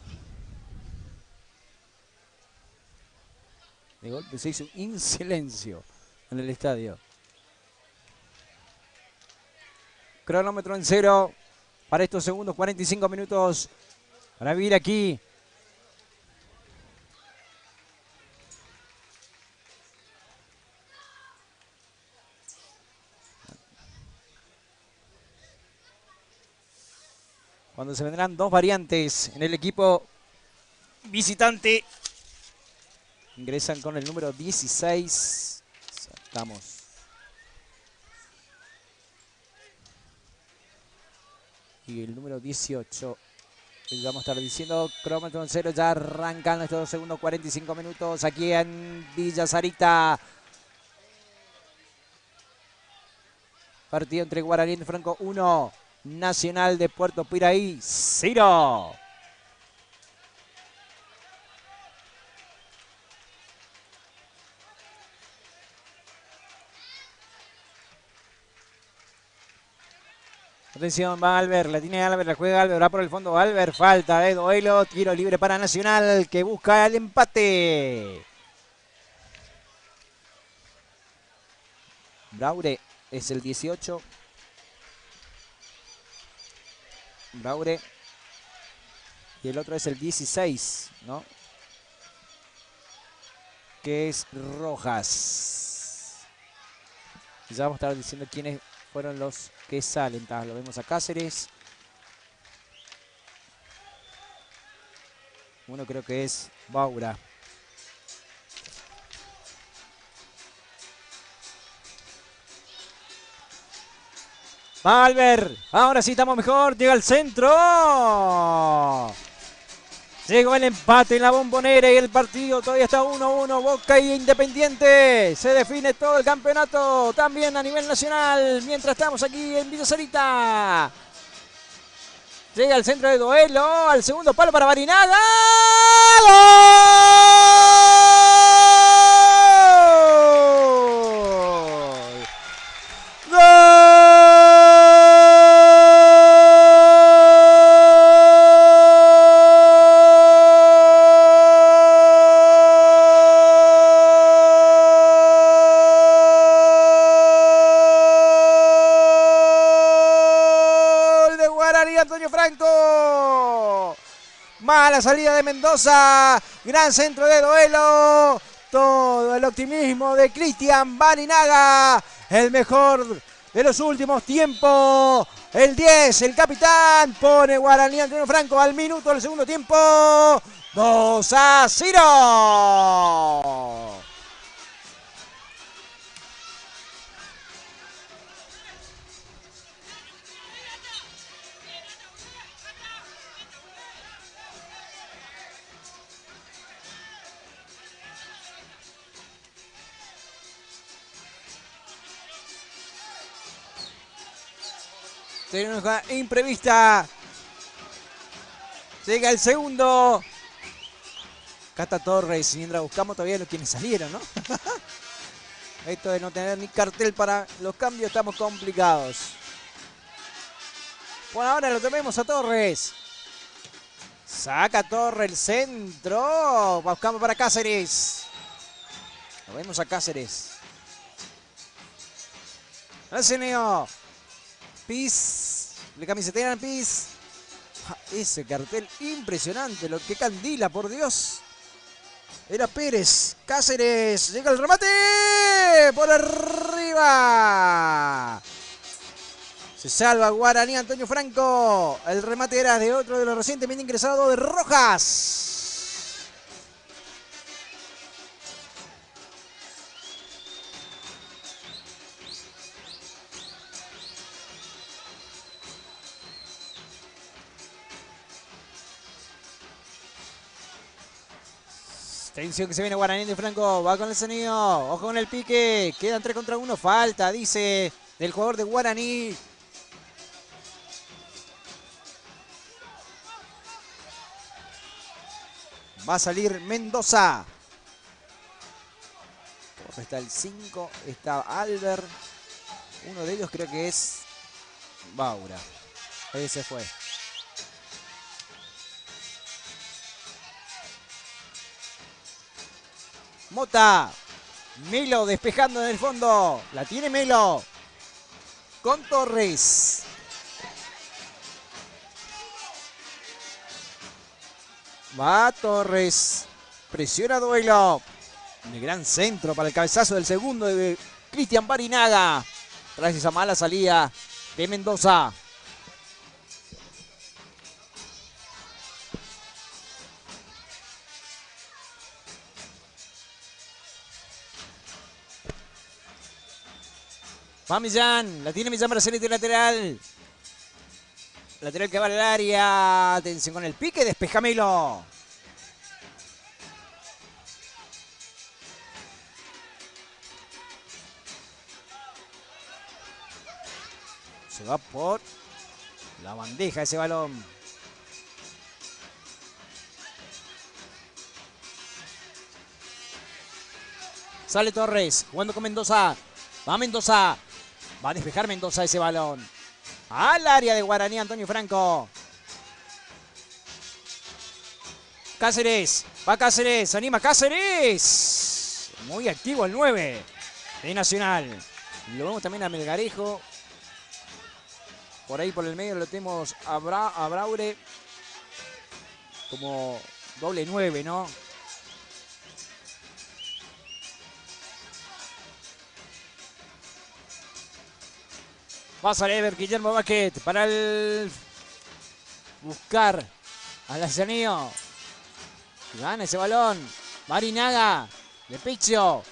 De golpe se hizo un silencio en el estadio. Cronómetro en cero para estos segundos, 45 minutos para vivir aquí. Cuando se vendrán dos variantes en el equipo visitante. Ingresan con el número 16. Estamos. Y el número 18. Vamos a estar diciendo cronómetro en cero. Ya arrancan estos 2 segundos, 45 minutos aquí en Villa Sarita. Partido entre Guaraní de Franco 1. Nacional de Puerto Piraí 0. Atención, va Albert, la tiene Albert, la juega Albert, va por el fondo Albert, falta de duelo, tiro libre para Nacional que busca el empate. Braure es el 18. Braure. Y el otro es el 16, ¿no? Que es Rojas. Ya vamos a estar diciendo quiénes fueron los que salen. Lo vemos a Cáceres. Uno creo que es Baura. Albert, ahora sí estamos mejor, llega al centro. Llegó el empate en la Bombonera y el partido todavía está 1-1, Boca y Independiente. Se define todo el campeonato, también a nivel nacional, mientras estamos aquí en Villa Sarita. Llega el centro de duelo, al segundo palo para Barinaga. ¡Gol! Antonio Franco. Mala salida de Mendoza. Gran centro de duelo. Todo el optimismo de Cristian Barinaga. El mejor de los últimos tiempos. El 10, el capitán. Pone Guaraní Antonio Franco al minuto del segundo tiempo. 2-0. Tenemos una imprevista. Llega el segundo. Cata Torres, mientras buscamos todavía los quienes salieron, ¿no? Esto de no tener ni cartel para los cambios, estamos complicados. Por ahora lo tenemos a Torres. Saca Torres el centro. Buscamos para Cáceres. Lo vemos a Cáceres. Arsenio. Piz, le camisetean Piz. Ese cartel impresionante, lo que candila, por Dios. Era Pérez, Cáceres, llega el remate, por arriba. Se salva Guaraní Antonio Franco. El remate era de otro de los recientemente ingresados de Rojas. Atención que se viene Guaraní de Franco, va con el sonido, ojo con el pique, quedan 3 contra 1, falta, dice, del jugador de Guaraní. Va a salir Mendoza. Está el 5, está Albert, uno de ellos creo que es Baura, ese fue. Mota. Melo despejando en el fondo. La tiene Melo. Con Torres. Va Torres. Presiona Duelo. Un gran centro para el cabezazo del segundo de Cristian Barinaga. Tras esa mala salida de Mendoza. Va Millán, la tiene Millán para salir de lateral. Lateral que va al área. Atención con el pique, despeja Melo. Se va por la bandeja ese balón. Sale Torres, jugando con Mendoza. Va Mendoza. Va a despejar Mendoza ese balón. Al área de Guaraní, Antonio Franco. Cáceres. Va Cáceres. Se anima Cáceres. Muy activo el 9 de Nacional. Lo vemos también a Melgarejo. Por ahí por el medio lo tenemos a Braure. Como doble 9, ¿no? Va a salir Guillermo Baquet para el buscar a Lazanío. Gana ese balón. Barinaga de pecho.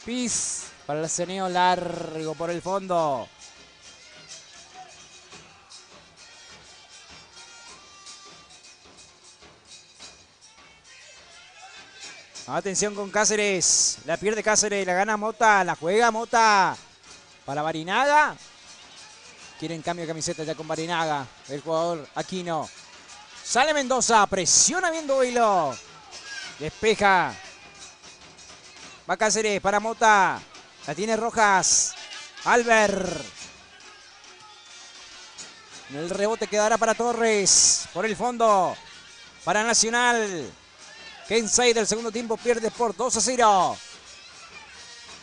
Piz para Lazanío, largo por el fondo. Atención con Cáceres. La pierde Cáceres, la gana Mota, la juega Mota. Para Barinaga. Quieren cambio de camiseta ya con Barinaga. El jugador Aquino. Sale Mendoza. Presiona bien Duelo. Despeja. Va Cáceres para Mota. La tiene Rojas. Albert. El rebote quedará para Torres. Por el fondo. Para Nacional. Kensei del segundo tiempo pierde por 2-0.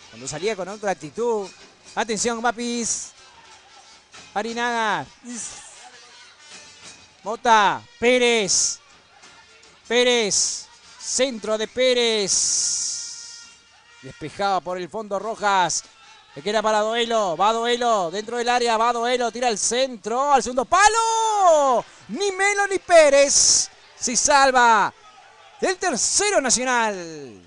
Cuando salía con otra actitud. Atención, Mapis. Barinaga. Mota. Pérez. Pérez. Centro de Pérez. Despejado por el fondo Rojas. Le queda para Duelo. Va Duelo. Dentro del área. Va Duelo. Tira el centro. Al segundo palo. Ni Melo ni Pérez. Se salva. Del tercero Nacional.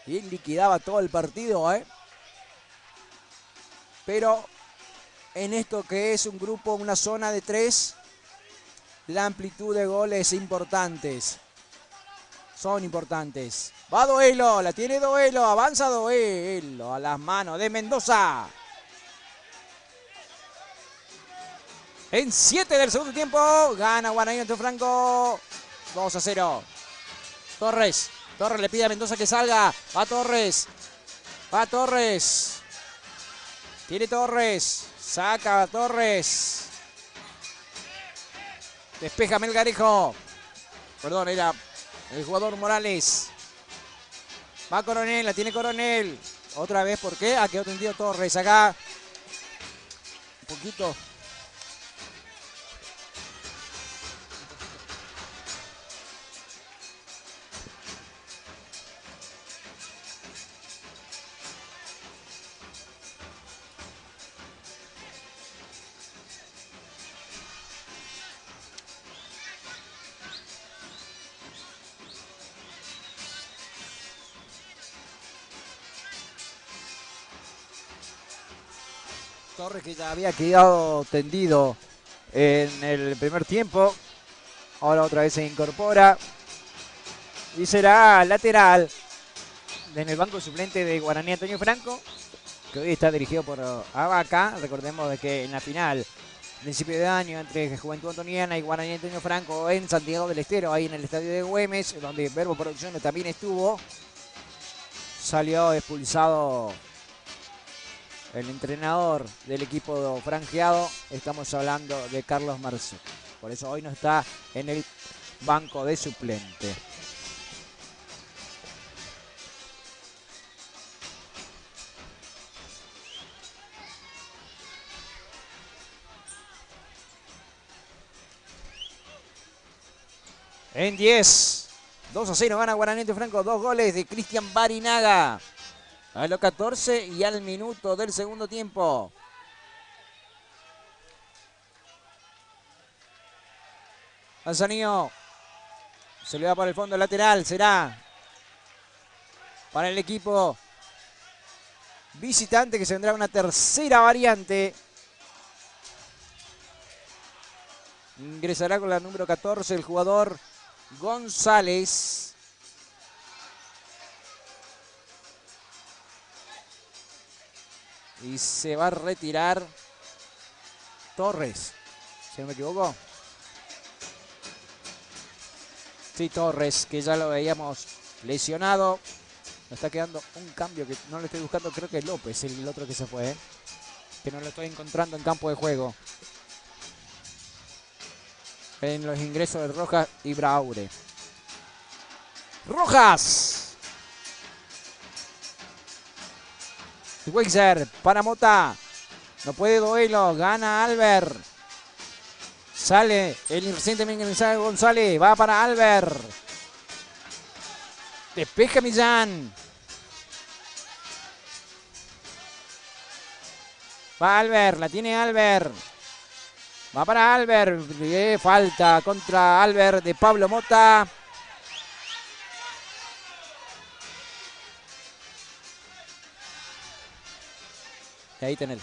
Y liquidaba todo el partido, ¿eh? Pero en esto que es un grupo, una zona de 3, la amplitud de goles importantes. Son importantes. Va Duelo, la tiene Duelo, avanza Duelo a las manos de Mendoza. En 7 del segundo tiempo, gana Guaraní Antonio Franco. 2-0. Torres. Torres le pide a Mendoza que salga. Va Torres. Va Torres. Tiene Torres. Saca a Torres. Despeja Melgarejo. Perdón, era el jugador Morales. Va Coronel, la tiene Coronel. Otra vez, ¿por qué? Quedó tendido Torres acá. Un poquito. Torres que ya había quedado tendido en el primer tiempo. Ahora otra vez se incorpora. Y será lateral en el banco suplente de Guaraní Antonio Franco, que hoy está dirigido por Abaca. Recordemos de que en la final, principio de año, entre Juventud Antoniana y Guaraní Antonio Franco en Santiago del Estero, ahí en el estadio de Güemes, donde Verbo Producciones también estuvo, salió expulsado el entrenador del equipo franjeado. Estamos hablando de Carlos Marzo. Por eso hoy no está en el banco de suplente. En 10, 2-0 gana Guaraní Franco. 2 goles de Cristian Barinaga a los 14 y al minuto del segundo tiempo. Manzanillo se le va por el fondo lateral. Será para el equipo visitante, que se vendrá una tercera variante. Ingresará con la número 14 el jugador González. Y se va a retirar Torres, si no me equivoco. Sí, Torres, que ya lo veíamos lesionado. Nos está quedando un cambio que no lo estoy buscando. Creo que es López, el otro que se fue, que no lo estoy encontrando en campo de juego. En los ingresos de Rojas y Braure. ¡Rojas! Weixer para Mota. No puede duelo. Gana Albert. Sale el recientemente ingresado González. Va para Albert. Despeja Millán. Va Albert. La tiene Albert. Va para Albert. Falta contra Albert de Pablo Mota. Y ahí tenés.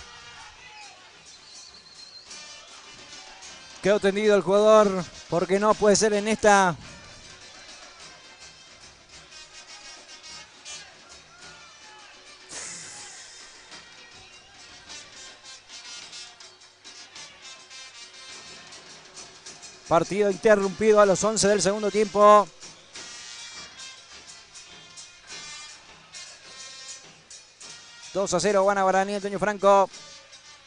Quedó tendido el jugador, porque no puede ser en esta. Partido interrumpido a los 11 del segundo tiempo. (2-0) gana Guaraní Antonio Franco.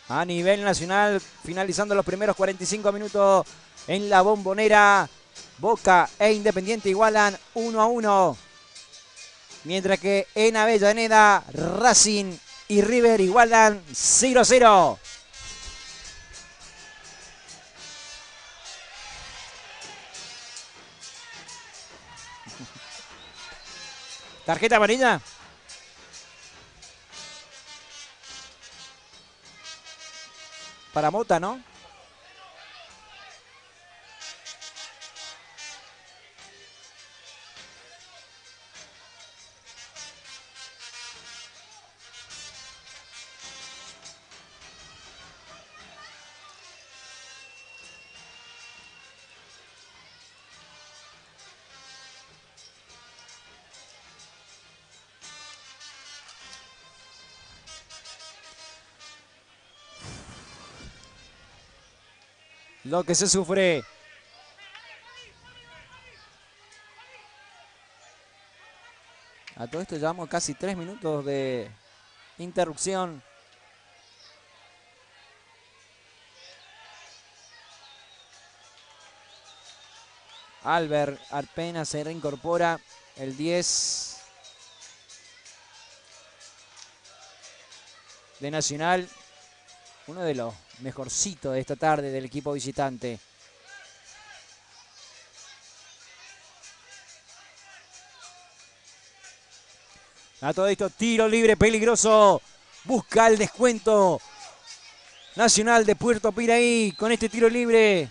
A nivel nacional, finalizando los primeros 45 minutos en la Bombonera. Boca e Independiente igualan 1-1. Mientras que en Avellaneda, Racing y River igualan 0-0. Tarjeta amarilla. Para Mota, ¿no? Lo que se sufre. A todo esto llevamos casi 3 minutos de interrupción. Albert apenas se reincorpora, el 10 de Nacional. Uno de los mejorcitos de esta tarde del equipo visitante. A todo esto, tiro libre peligroso. Busca el descuento Nacional de Puerto Piraí con este tiro libre.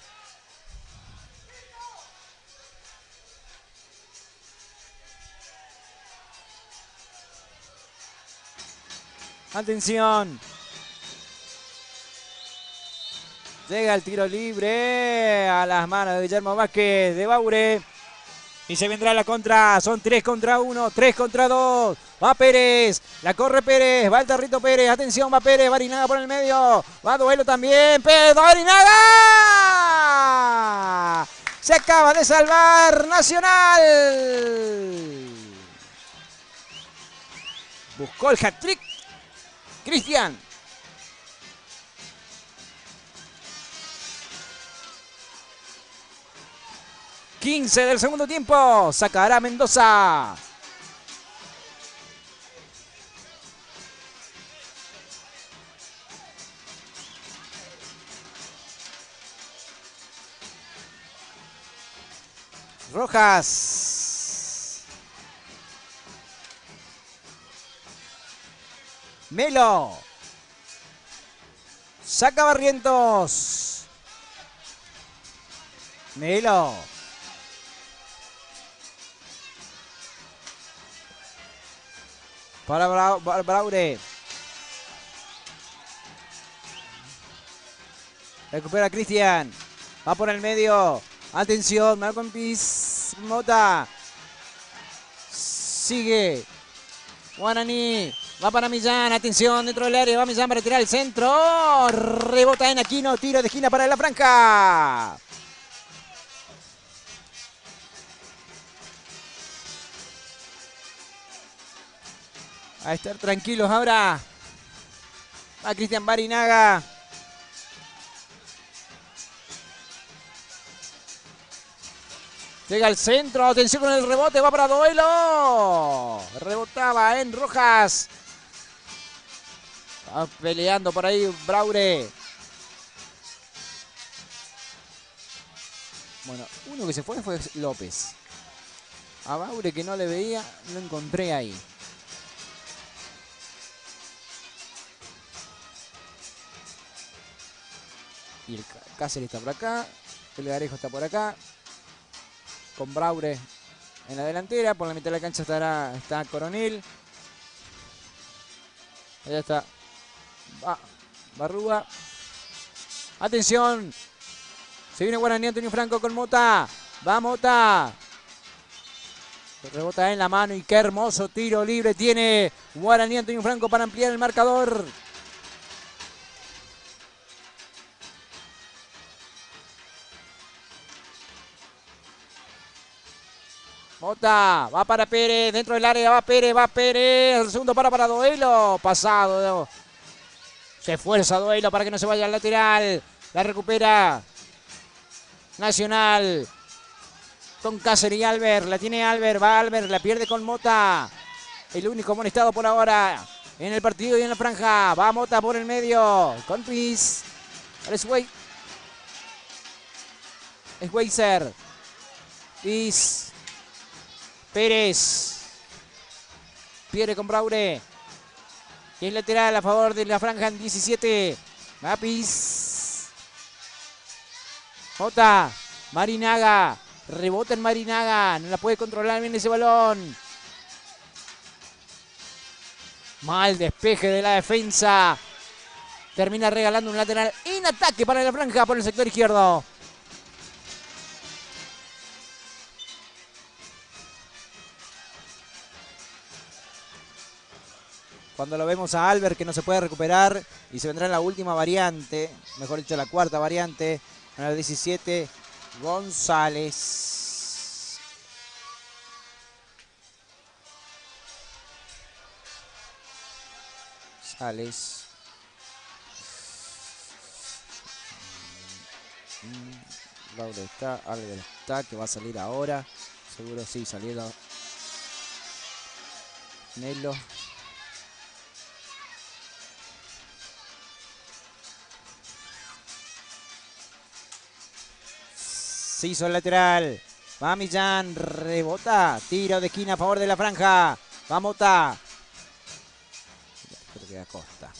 Atención. Llega el tiro libre a las manos de Guillermo Vázquez de Baure. Y se vendrá la contra. Son 3 contra 1, 3 contra 2. Va Pérez. La corre Pérez. Va el Tarrito Pérez. Atención, va Pérez. Barinaga por el medio. Va duelo también. Pérez. Barinaga. Se acaba de salvar Nacional. Buscó el hat-trick Cristian. 15 del segundo tiempo. Sacará Mendoza. Rojas. Melo. Saca Barrientos. Melo. Para Braure. Recupera Cristian. Va por el medio. Atención, Malcolm Piz. Mota. Sigue. Guaraní. Va para Millán. Atención, dentro del área. Va Millán para tirar el centro. Rebota en Aquino. Tiro de esquina para la franja. A estar tranquilos ahora. Va Cristian Barinaga. Llega al centro, atención con el rebote, va para Duelo. Rebotaba en Rojas. Va peleando por ahí Braure. Bueno, uno que se fue López. A Braure que no le veía, lo encontré ahí. Y el Cáceres está por acá. El Garejo está por acá. Con Braure en la delantera. Por la mitad de la cancha está Coronel. Allá está Barrúa. Atención. Se viene Guaraní, Antonio Franco con Mota. Va Mota. Rebota en la mano y qué hermoso tiro libre tiene Guaraní, Antonio Franco para ampliar el marcador. Mota, va para Pérez, dentro del área va Pérez, el segundo para Duelo, pasado. Se esfuerza Duelo para que no se vaya al lateral, la recupera Nacional con Cáceres y Albert, la tiene Albert, va Albert, la pierde con Mota, el único amonestado por ahora en el partido y en la franja, va Mota por el medio, con Piz, es Weiser, Piz. Pérez. Pierde con Braure. Y es lateral a favor de la franja en 17. Mapis. Mota. Marinaga. Rebota en Marinaga. No la puede controlar bien ese balón. Mal despeje de la defensa. Termina regalando un lateral en ataque para la franja por el sector izquierdo. Cuando lo vemos a Albert que no se puede recuperar y se vendrá en la última variante, mejor dicho la cuarta variante, en el 17, González. González. Laura está, Albert está, que va a salir ahora. Seguro sí, saliendo Nelo. Se hizo el lateral. Va Millán, rebota. Tiro de esquina a favor de la franja. Va Mota. Creo que da Costa.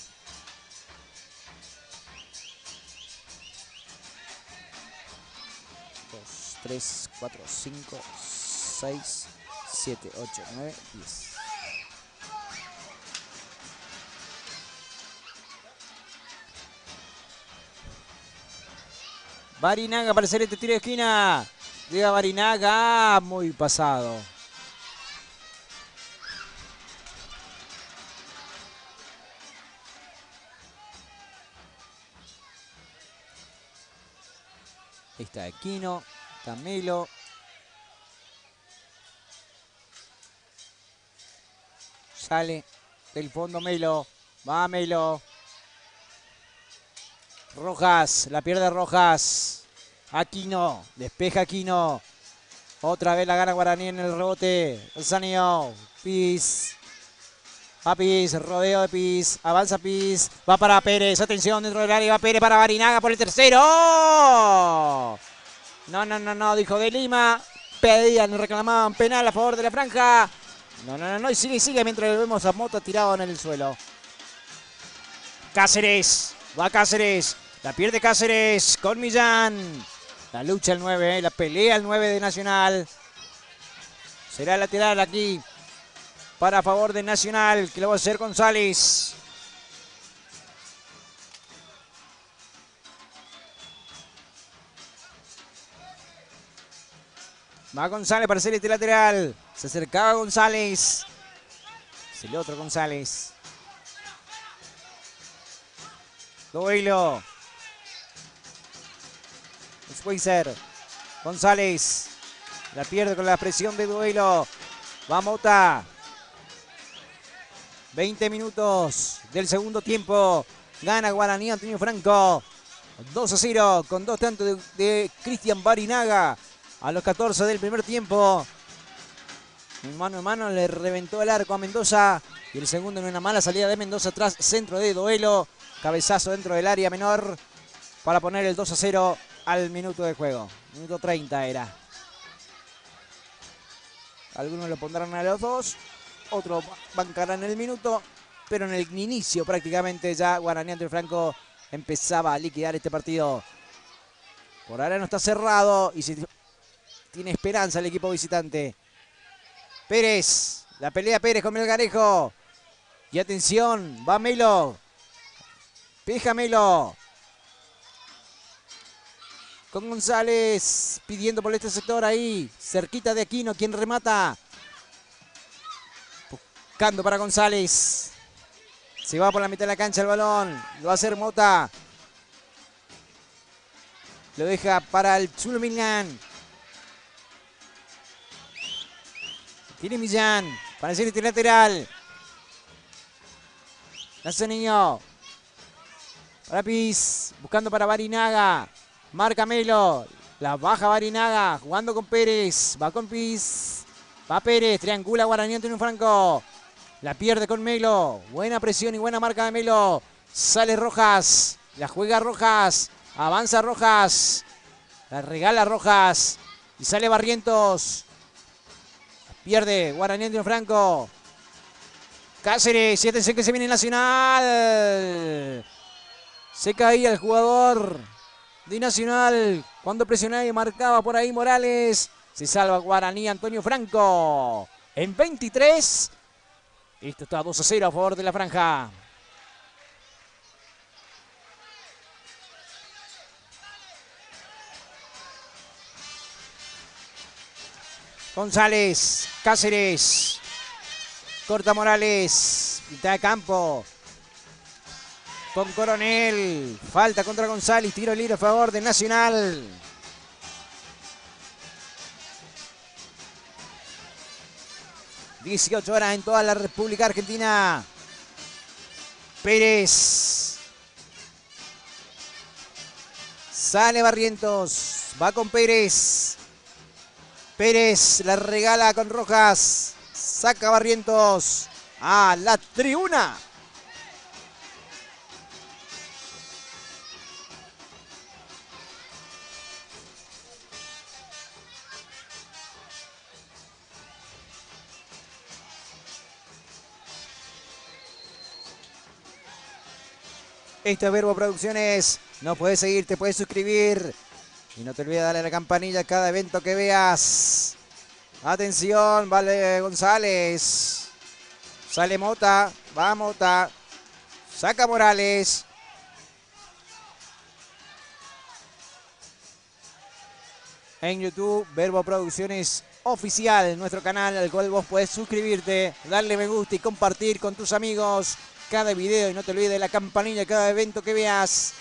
Dos, 3, 4, 5, 6, 7, 8, 9, 10. Barinaga para hacer este tiro de esquina. Llega Barinaga. Muy pasado. Ahí está Aquino. Está Melo. Sale del fondo Melo. Va Melo. Rojas, la pierde Rojas. Aquino, despeja Aquino. Otra vez la gana Guaraní en el rebote. Sanio. Piz. Va Piz. Rodeo de Piz. Avanza Piz. Va para Pérez. Atención dentro del área. Va Pérez para Barinaga por el tercero. No. Dijo de Lima. Pedían, reclamaban penal a favor de la franja. No. Y sigue mientras vemos a Mota tirado en el suelo. Cáceres. Va Cáceres. La pierde Cáceres con Millán. La lucha el 9, la pelea el 9 de Nacional. Será lateral aquí para favor de Nacional, que lo va a hacer González. Va González para hacer este lateral. Se acercaba González. Es el otro González. Duelo. Schweizer. González. La pierde con la presión de Duelo. Va Mota. 20 minutos del segundo tiempo. Gana Guaraní Antonio Franco. 2-0 con 2 tantos de Cristian Barinaga. A los 14 del primer tiempo. Mano a mano le reventó el arco a Mendoza. Y el segundo en una mala salida de Mendoza atrás. Centro de Duelo. Cabezazo dentro del área menor. Para poner el 2-0 al minuto de juego. Minuto 30 era. Algunos lo pondrán a los 2. Otros bancarán el minuto. Pero en el inicio prácticamente ya Guaraní Antonio Franco empezaba a liquidar este partido. Por ahora no está cerrado. Y si tiene esperanza el equipo visitante. Pérez. La pelea Pérez con Melgarejo. Y atención. Va Melo. Peja Melo. Con González pidiendo por este sector ahí. Cerquita de Aquino. Quien remata. Buscando para González. Se va por la mitad de la cancha el balón. Lo va a hacer Mota. Lo deja para el Chulo Millán. Tiene Millán. Para hacer este lateral. Nace Niño. Para Piz. Buscando para Barinaga. Marca Melo. La baja Barinaga. Jugando con Pérez. Va con Piz. Va Pérez. Triangula Guaraní Antonio Franco. La pierde con Melo. Buena presión y buena marca de Melo. Sale Rojas. La juega Rojas. Avanza Rojas. La regala Rojas. Y sale Barrientos. La pierde Guaraní Antonio Franco. Cáceres. Y atención que se viene Nacional. Se caía el jugador de Nacional cuando presionaba y marcaba por ahí Morales. Se salva Guaraní Antonio Franco. En 23. Esto está 2-0 a favor de la franja. González. Cáceres. Corta Morales. Mitad de campo. Con Coronel. Falta contra González. Tiro libre a favor de Nacional. ...18 en toda la República Argentina. Pérez. Sale Barrientos. Va con Pérez. Pérez la regala con Rojas. Saca Barrientos a la tribuna. Esto es Verbo Producciones. No puedes seguir, te puedes suscribir. Y no te olvides darle a la campanilla a cada evento que veas. Atención, vale González. Sale Mota. Va Mota. Saca Morales. En YouTube, Verbo Producciones Oficial, nuestro canal al cual vos podés suscribirte, darle me gusta y compartir con tus amigos cada video. Y no te olvides de la campanilla cada evento que veas.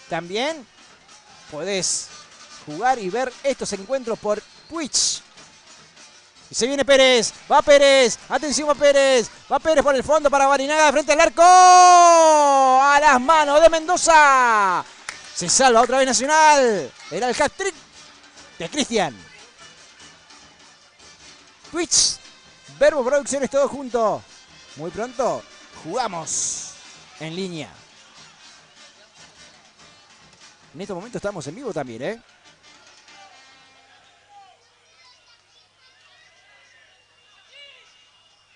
También podés jugar y ver estos encuentros por Twitch. Y se viene Pérez. Va Pérez. Atención, va Pérez. Va Pérez por el fondo para Barinaga frente al arco. A las manos de Mendoza. Se salva otra vez Nacional. Era el hat-trick de Cristian. Twitch, Verbo Producciones, todo junto. Muy pronto jugamos en línea. En este momento estamos en vivo también, ¿eh?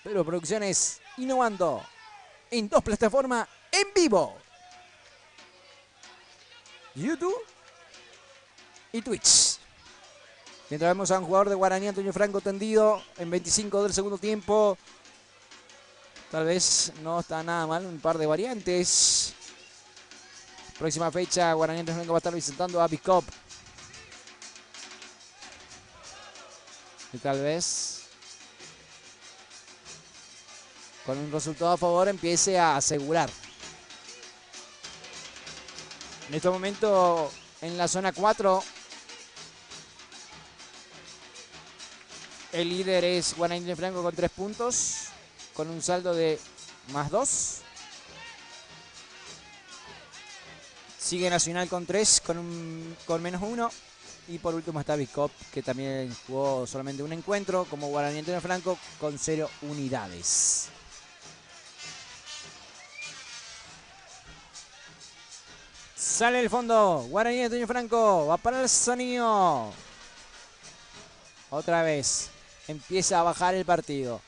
Verbo Producciones innovando en 2 plataformas en vivo. YouTube y Twitch. Mientras vemos a un jugador de Guaraní, Antonio Franco, tendido en 25 del segundo tiempo. Tal vez no está nada mal, un par de variantes. Próxima fecha, Guaraní Antonio Franco va a estar visitando a Bicop. Y tal vez con un resultado a favor empiece a asegurar. En este momento en la zona 4 el líder es Guaraní Antonio Franco con 3 puntos, con un saldo de +2. Sigue Nacional con 3, con -1. Y por último está Bicop, que también jugó solamente un encuentro, como Guaraní Antonio Franco, con 0 unidades. Sale el fondo, Guaraní Antonio Franco, va para el Sanio. Otra vez, empieza a bajar el partido.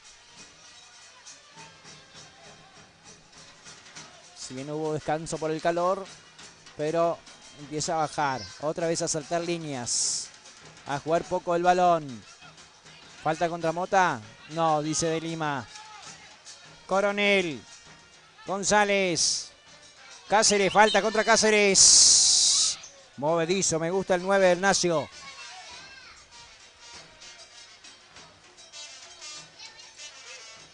Si bien hubo descanso por el calor, pero empieza a bajar. Otra vez a saltar líneas. A jugar poco el balón. ¿Falta contra Mota? No, dice De Lima. Coronel. González. Cáceres, falta contra Cáceres. Movedizo, me gusta el 9 del Nacio.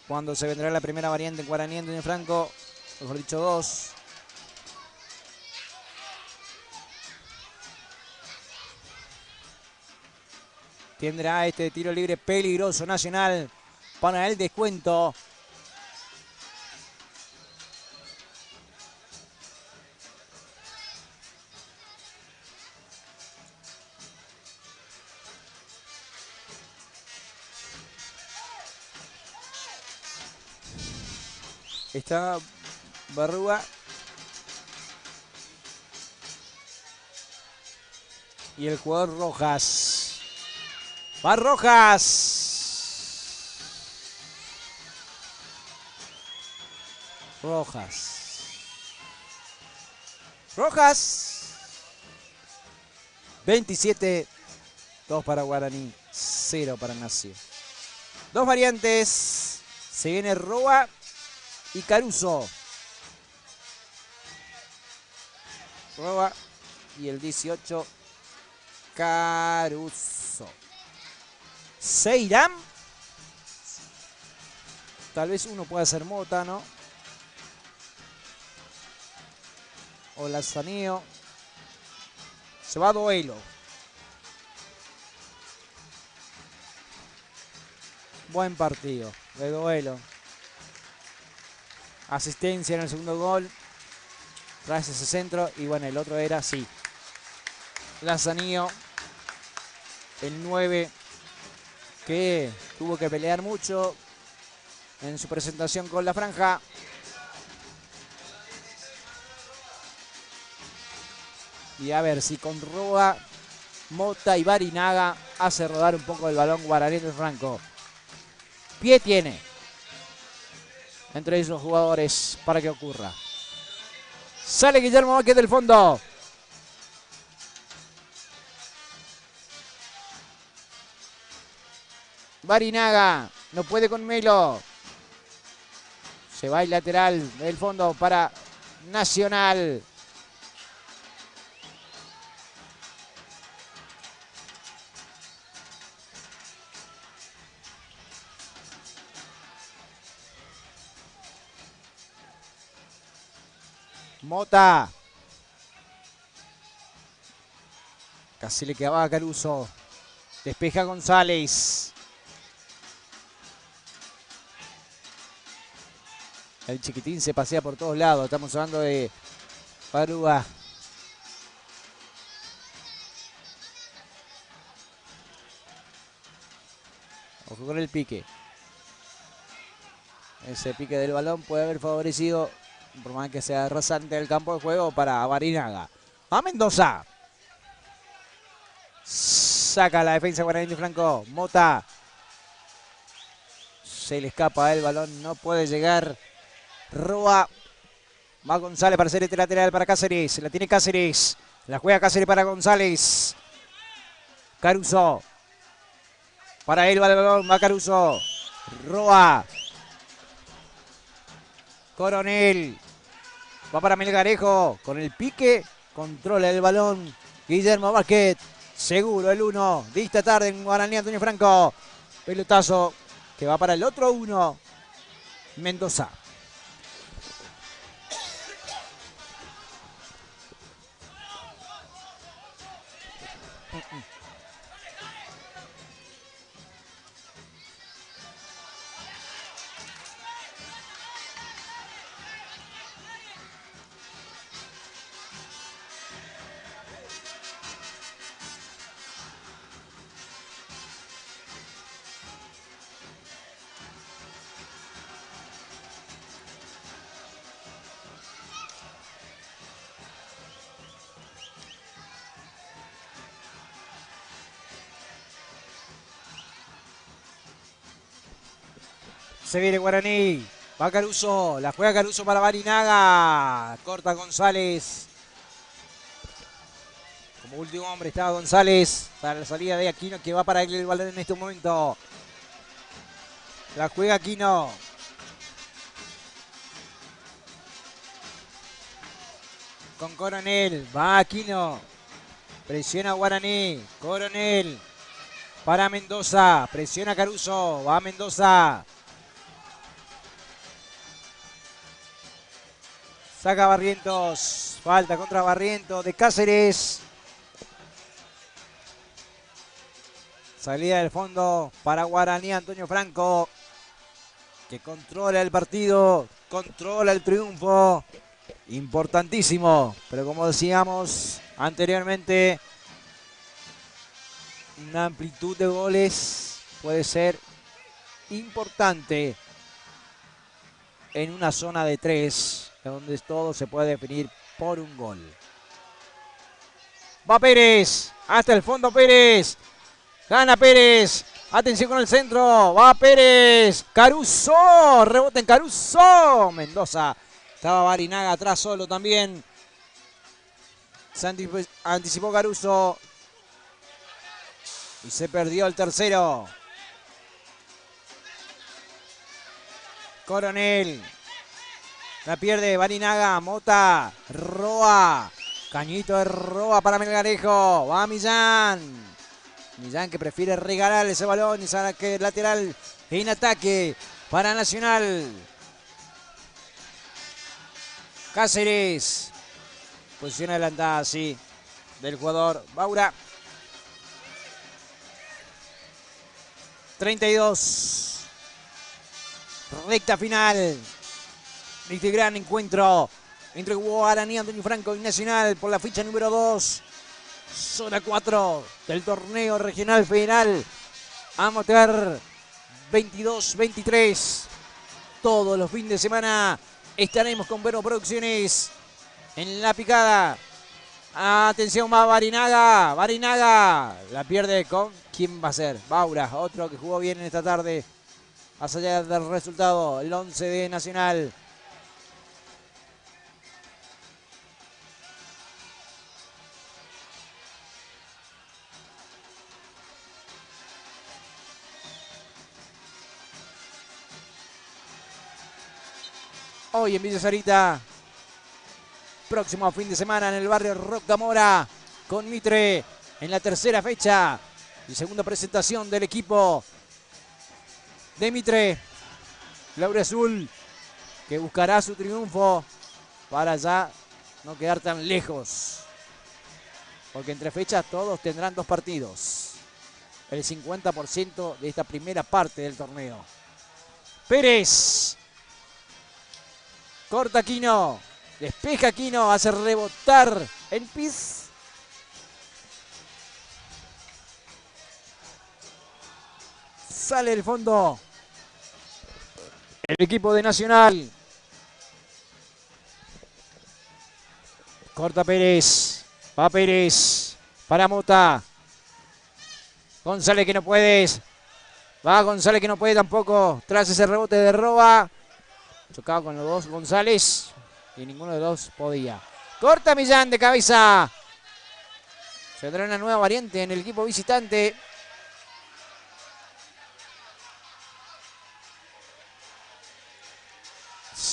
Cuando se vendrá la primera variante en Guaraní Antonio Franco, mejor dicho 2. Tendrá este tiro libre peligroso Nacional para el descuento. Está Barrúa. Y el jugador Rojas. ¡Va Rojas! Rojas. 27. 2 para Guaraní. 0 para Nacio. 2 variantes. Se viene Roa y Caruso. Roa y el 18 Caruso. ¿Se irán? Tal vez uno pueda ser Mota, ¿no? O Lazaneo. Se va a duelo. Buen partido de duelo. Asistencia en el segundo gol. Tras ese centro. Y bueno, el otro era, sí, Lazaneo. El 9 que tuvo que pelear mucho en su presentación con la franja. Y a ver si con Roa, Mota y Barinaga hace rodar un poco el balón Guaraní Antonio Franco. Pie tiene entre esos jugadores para que ocurra. Sale Guillermo Vázquez del fondo. Barinaga no puede con Melo. Se va el lateral del fondo para Nacional. Mota. Casi le quedaba a Caruso. Despeja González. El chiquitín se pasea por todos lados. Estamos hablando de Barúa. Ojo con el pique. Ese pique del balón puede haber favorecido, por más que sea rasante el campo de juego, para Barinaga. A Mendoza. Saca la defensa guaraní Franco. Mota. Se le escapa el balón. No puede llegar. Roa. Va González para hacer este lateral para Cáceres. La tiene Cáceres. La juega Cáceres para González. Caruso. Para él va el balón. Va Caruso. Roa. Coronel. Va para Melgarejo. Con el pique. Controla el balón. Guillermo Vázquez. Seguro el 1. Dista tarde en Guaraní Antonio Franco. Pelotazo que va para el otro 1. Mendoza. Se viene Guaraní. Va Caruso. La juega Caruso para Barinaga. Corta González. Como último hombre está González. Para la salida de Aquino, que va para él el balón en este momento. La juega Aquino. Con Coronel. Va Aquino. Presiona Guaraní. Coronel. Para Mendoza. Presiona Caruso. Va Mendoza. Saca Barrientos. Falta contra Barrientos de Cáceres. Salida del fondo para Guaraní Antonio Franco, que controla el partido, controla el triunfo. Importantísimo. Pero como decíamos anteriormente, una amplitud de goles puede ser importante en una zona de 3, donde todo se puede definir por un gol. Va Pérez, hasta el fondo Pérez, gana Pérez, atención con el centro, va Pérez, Caruso, rebote en Caruso, Mendoza, estaba Barinaga atrás solo también, se anticipó Caruso y se perdió el tercero. Coronel. La pierde Barinaga, Mota, Roa. Cañito de Roa para Melgarejo. Va Millán. Millán que prefiere regalar ese balón y saque lateral en ataque para Nacional. Cáceres. Posición adelantada, sí, del jugador Baura. 32. Recta final de este gran encuentro entre Guaraní Antonio Franco y Nacional por la ficha número 2, zona 4 del torneo regional federal amateur 22-23. Todos los fines de semana estaremos con Vero Producciones en la picada. Atención, va Barinaga. Barinaga la pierde con... ¿Quién va a ser? Baura, otro que jugó bien en esta tarde. Más allá del resultado, el 11 de Nacional. Hoy en Villa Sarita, próximo fin de semana en el barrio Rocamora, con Mitre en la tercera fecha y segunda presentación del equipo de Mitre, Laura Azul, que buscará su triunfo para ya no quedar tan lejos, porque entre fechas todos tendrán 2 partidos, el 50% de esta primera parte del torneo. Pérez, corta Aquino, despeja Aquino, hace rebotar el pis. Sale del fondo el equipo de Nacional. Corta Pérez. Va Pérez. Para Mota. González que no puedes. Va González que no puede tampoco. Tras ese rebote de Roa. Chocaba con los dos González. Y ninguno de los dos podía. Corta Millán de cabeza. Se trae una nueva variante en el equipo visitante.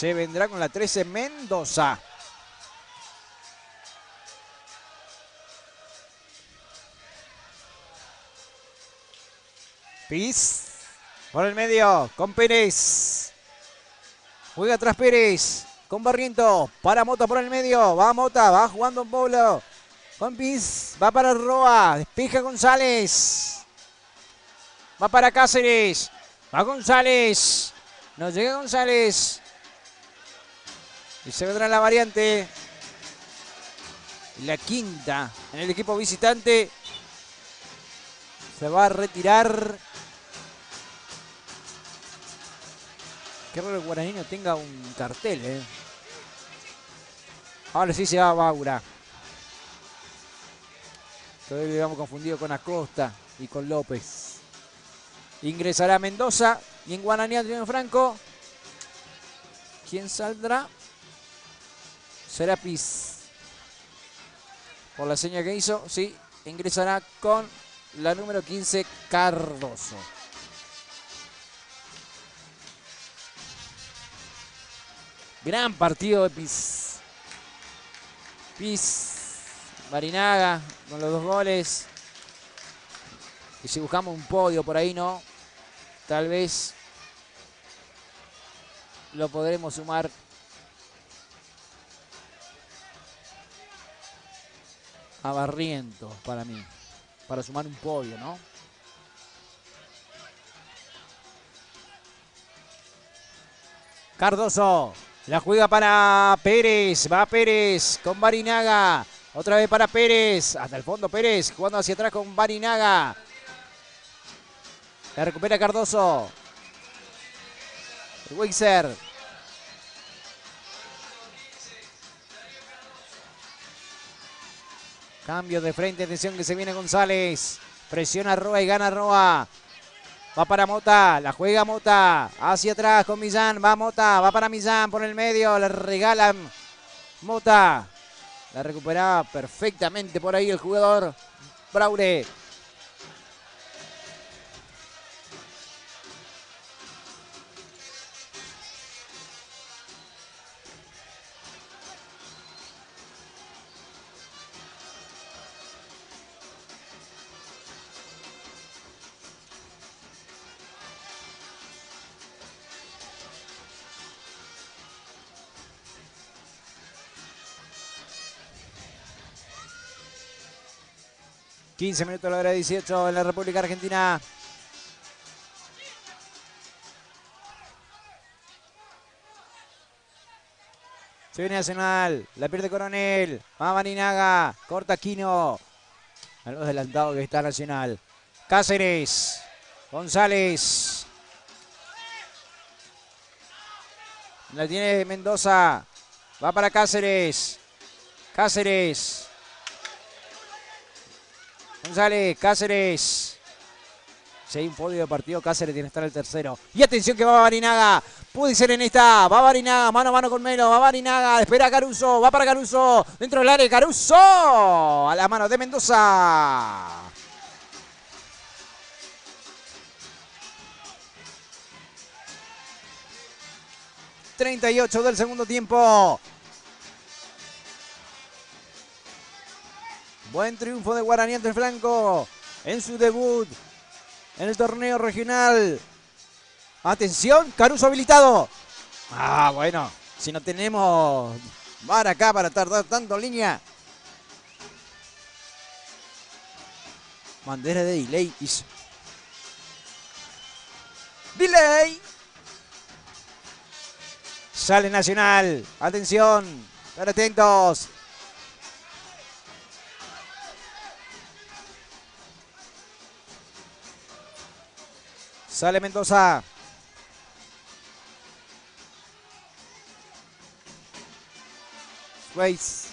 Se vendrá con la 13 Mendoza. Piz. Por el medio. Con Pérez. Juega atrás Pérez. Con Barriento. Para Mota por el medio. Va Mota. Va jugando un Pablo. Con Piz. Va para Roa. Despeja González. Va para Cáceres. Va González. No llega González. Y se vendrá la variante. La quinta en el equipo visitante. Se va a retirar. Qué raro que Guaraní no tenga un cartel, Ahora sí se va Baura. Todavía lo habíamos confundido con Acosta y con López. Ingresará Mendoza. Y en Guaraní Adriano Franco. ¿Quién saldrá? Será Piz. Por la seña que hizo, sí. Ingresará con la número 15, Cardoso. Gran partido de Piz. Piz. Barinaga con los 2 goles. Y si buscamos un podio por ahí, ¿no? Tal vez lo podremos sumar. A Barrientos para mí. Para sumar un podio, ¿no? Cardoso. La juega para Pérez. Va Pérez con Barinaga. Otra vez para Pérez. Hasta el fondo Pérez. Jugando hacia atrás con Barinaga. La recupera Cardoso. Wixer. Cambio de frente. Atención que se viene González. Presiona Roa y gana Roa. Va para Mota. La juega Mota. Hacia atrás con Millán. Va Mota. Va para Millán por el medio. Le regalan Mota. La recuperaba perfectamente por ahí el jugador Braure. ...15 minutos de la hora 18 en la República Argentina. Se viene Nacional. La pierde Coronel. Va Barinaga. Corta Quino. A los adelantados que está Nacional. Cáceres. González. La tiene Mendoza. Va para Cáceres. Cáceres. González, Cáceres. Si hay un podio de partido, Cáceres tiene que estar el tercero. Y atención que va Barinaga. Puede ser en esta. Va Barinaga, mano a mano con Melo. Va Barinaga, espera a Caruso. Va para Caruso. Dentro del área, Caruso. A la mano de Mendoza. ...38 del segundo tiempo. Buen triunfo de Guaraní ante Franco en su debut en el torneo regional. Atención, Caruso habilitado. Ah, bueno, si no tenemos VAR acá para tardar tanto en línea. Bandera de delay. Delay. Sale Nacional. Atención, estar atentos. Sale Mendoza. Weiss.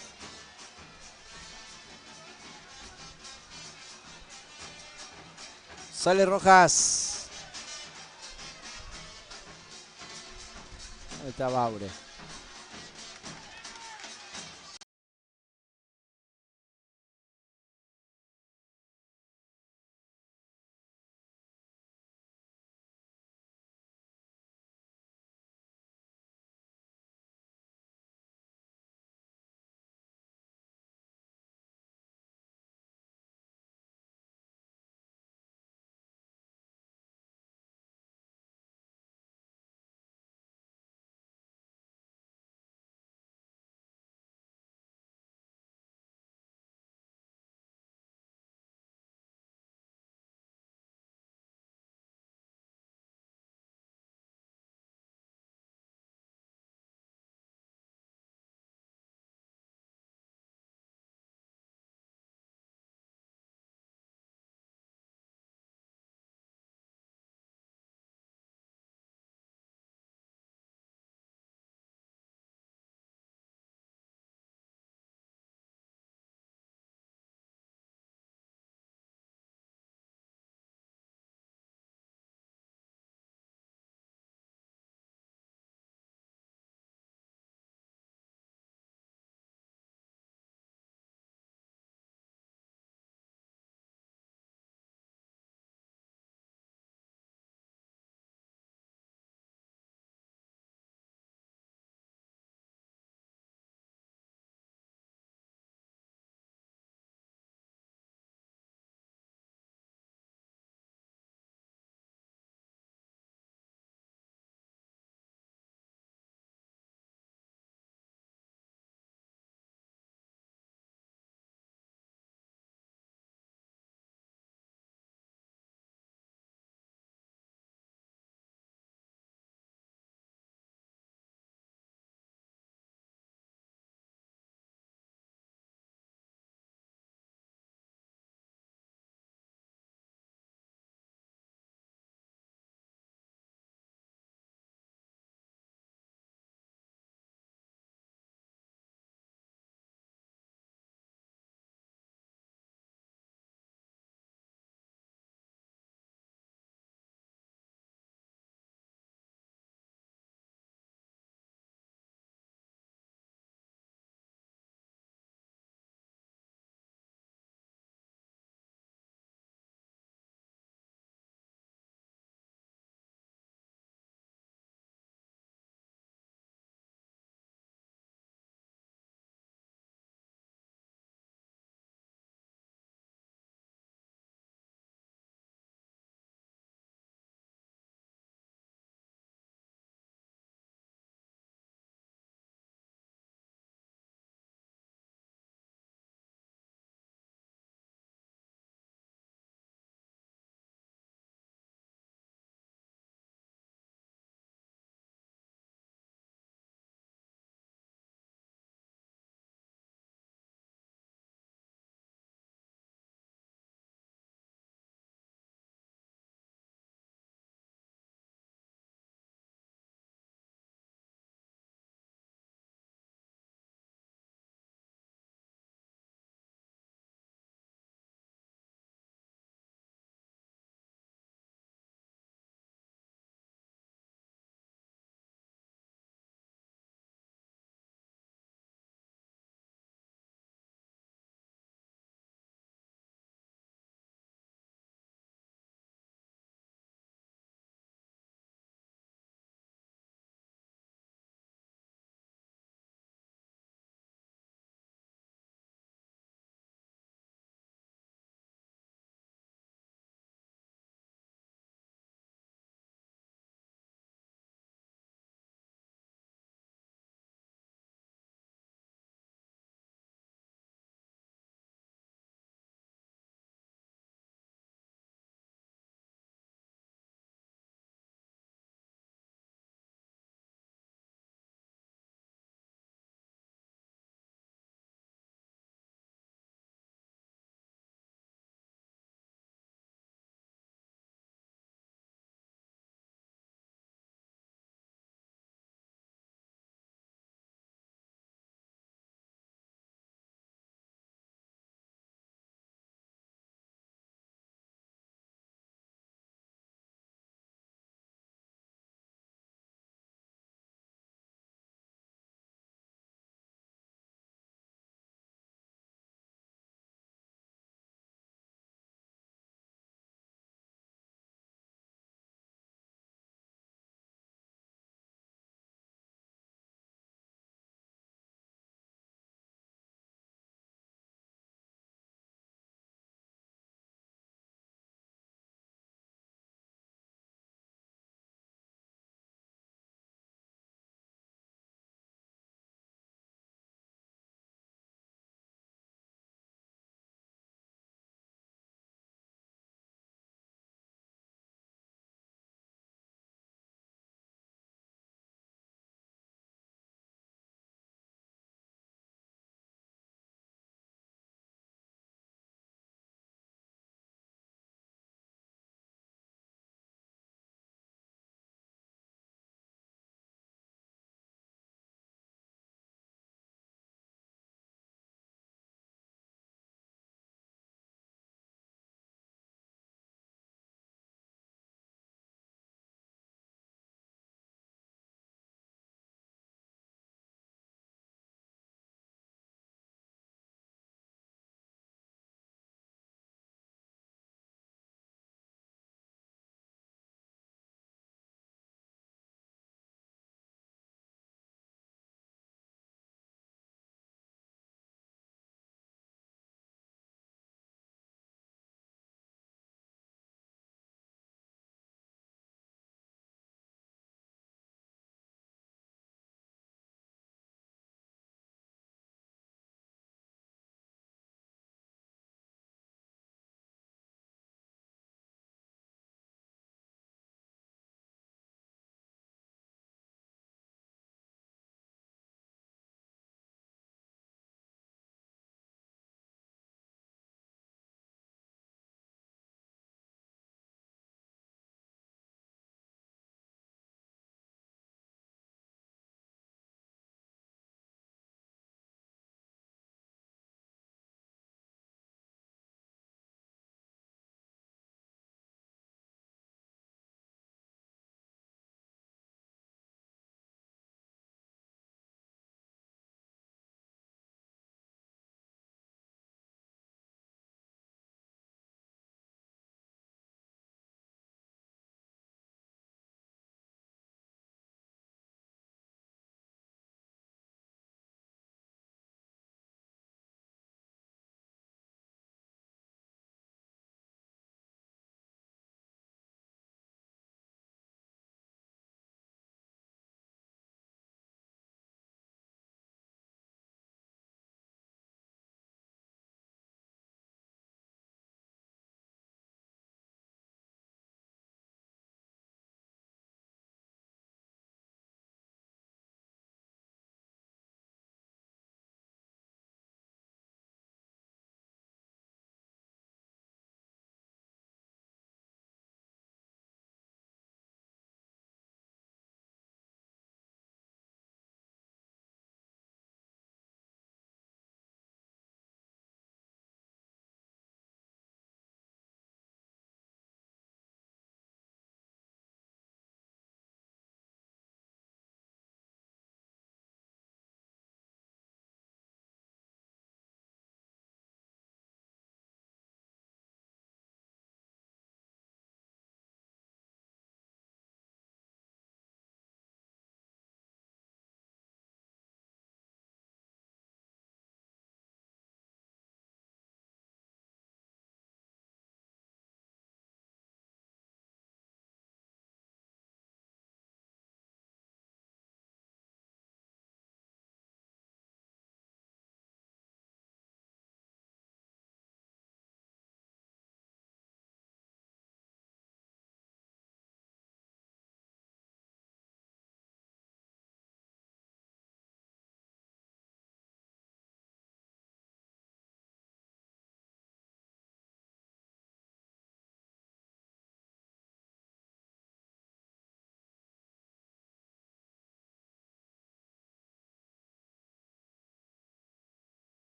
Sale Rojas. Ahí está Baure.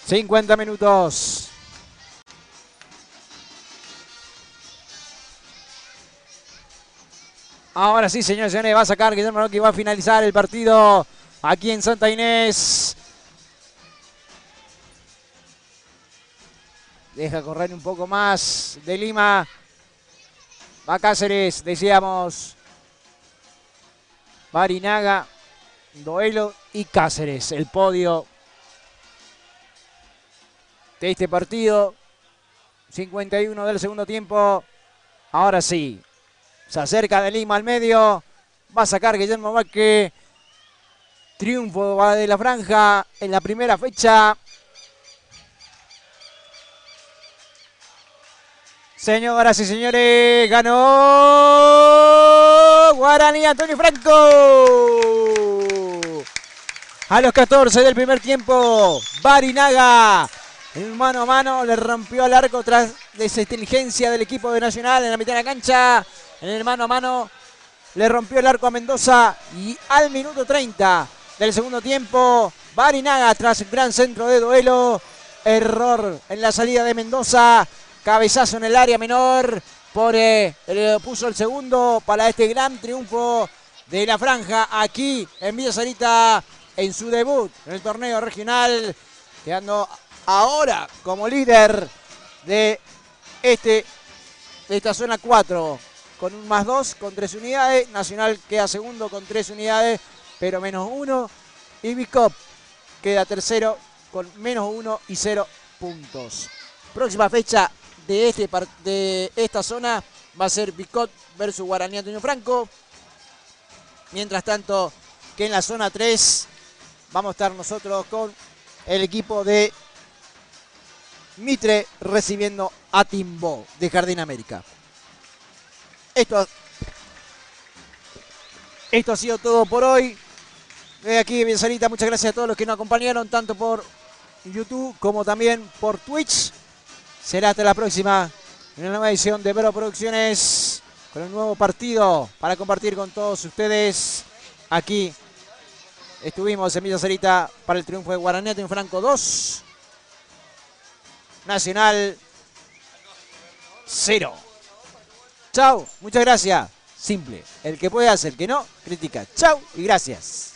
50 minutos. Ahora sí, señores, señores, va a sacar Guillermo Roque y va a finalizar el partido aquí en Santa Inés. Deja correr un poco más de Lima. Va Cáceres, decíamos. Barinaga, Doelo y Cáceres. El podio de este partido. 51 del segundo tiempo. Ahora sí. Se acerca de Lima al medio. Va a sacar Guillermo Vázquez. Triunfo de la franja en la primera fecha. Señoras y señores, ganó Guaraní Antonio Franco. A los 14 del primer tiempo, Barinaga en mano a mano le rompió al arco tras desinteligencia del equipo de Nacional en la mitad de la cancha. En el mano a mano le rompió el arco a Mendoza y al minuto 30 del segundo tiempo, Barinaga tras un gran centro de Doelo. Error en la salida de Mendoza. Cabezazo en el área menor. Puso el segundo para este gran triunfo de la franja aquí en Villa Sarita en su debut en el torneo regional. Quedando ahora como líder de esta zona 4 con un +2 con 3 unidades. Nacional queda segundo con 3 unidades pero -1. Y Bicop queda tercero con -1 y 0 puntos. Próxima fecha de esta zona va a ser Bicop versus Guaraní Antonio Franco. Mientras tanto que en la zona 3 vamos a estar nosotros con el equipo de Mitre recibiendo a Timbó de Jardín América. Esto ha sido todo por hoy. De aquí de Villa Sarita, muchas gracias a todos los que nos acompañaron, tanto por YouTube como también por Twitch. Será hasta la próxima en una nueva edición de Vero Producciones con un nuevo partido para compartir con todos ustedes. Aquí estuvimos en Villa Sarita para el triunfo de Guaraní Antonio Franco 2. Nacional 0. Chau, muchas gracias. Simple. El que puede hacer, el que no, critica. Chau y gracias.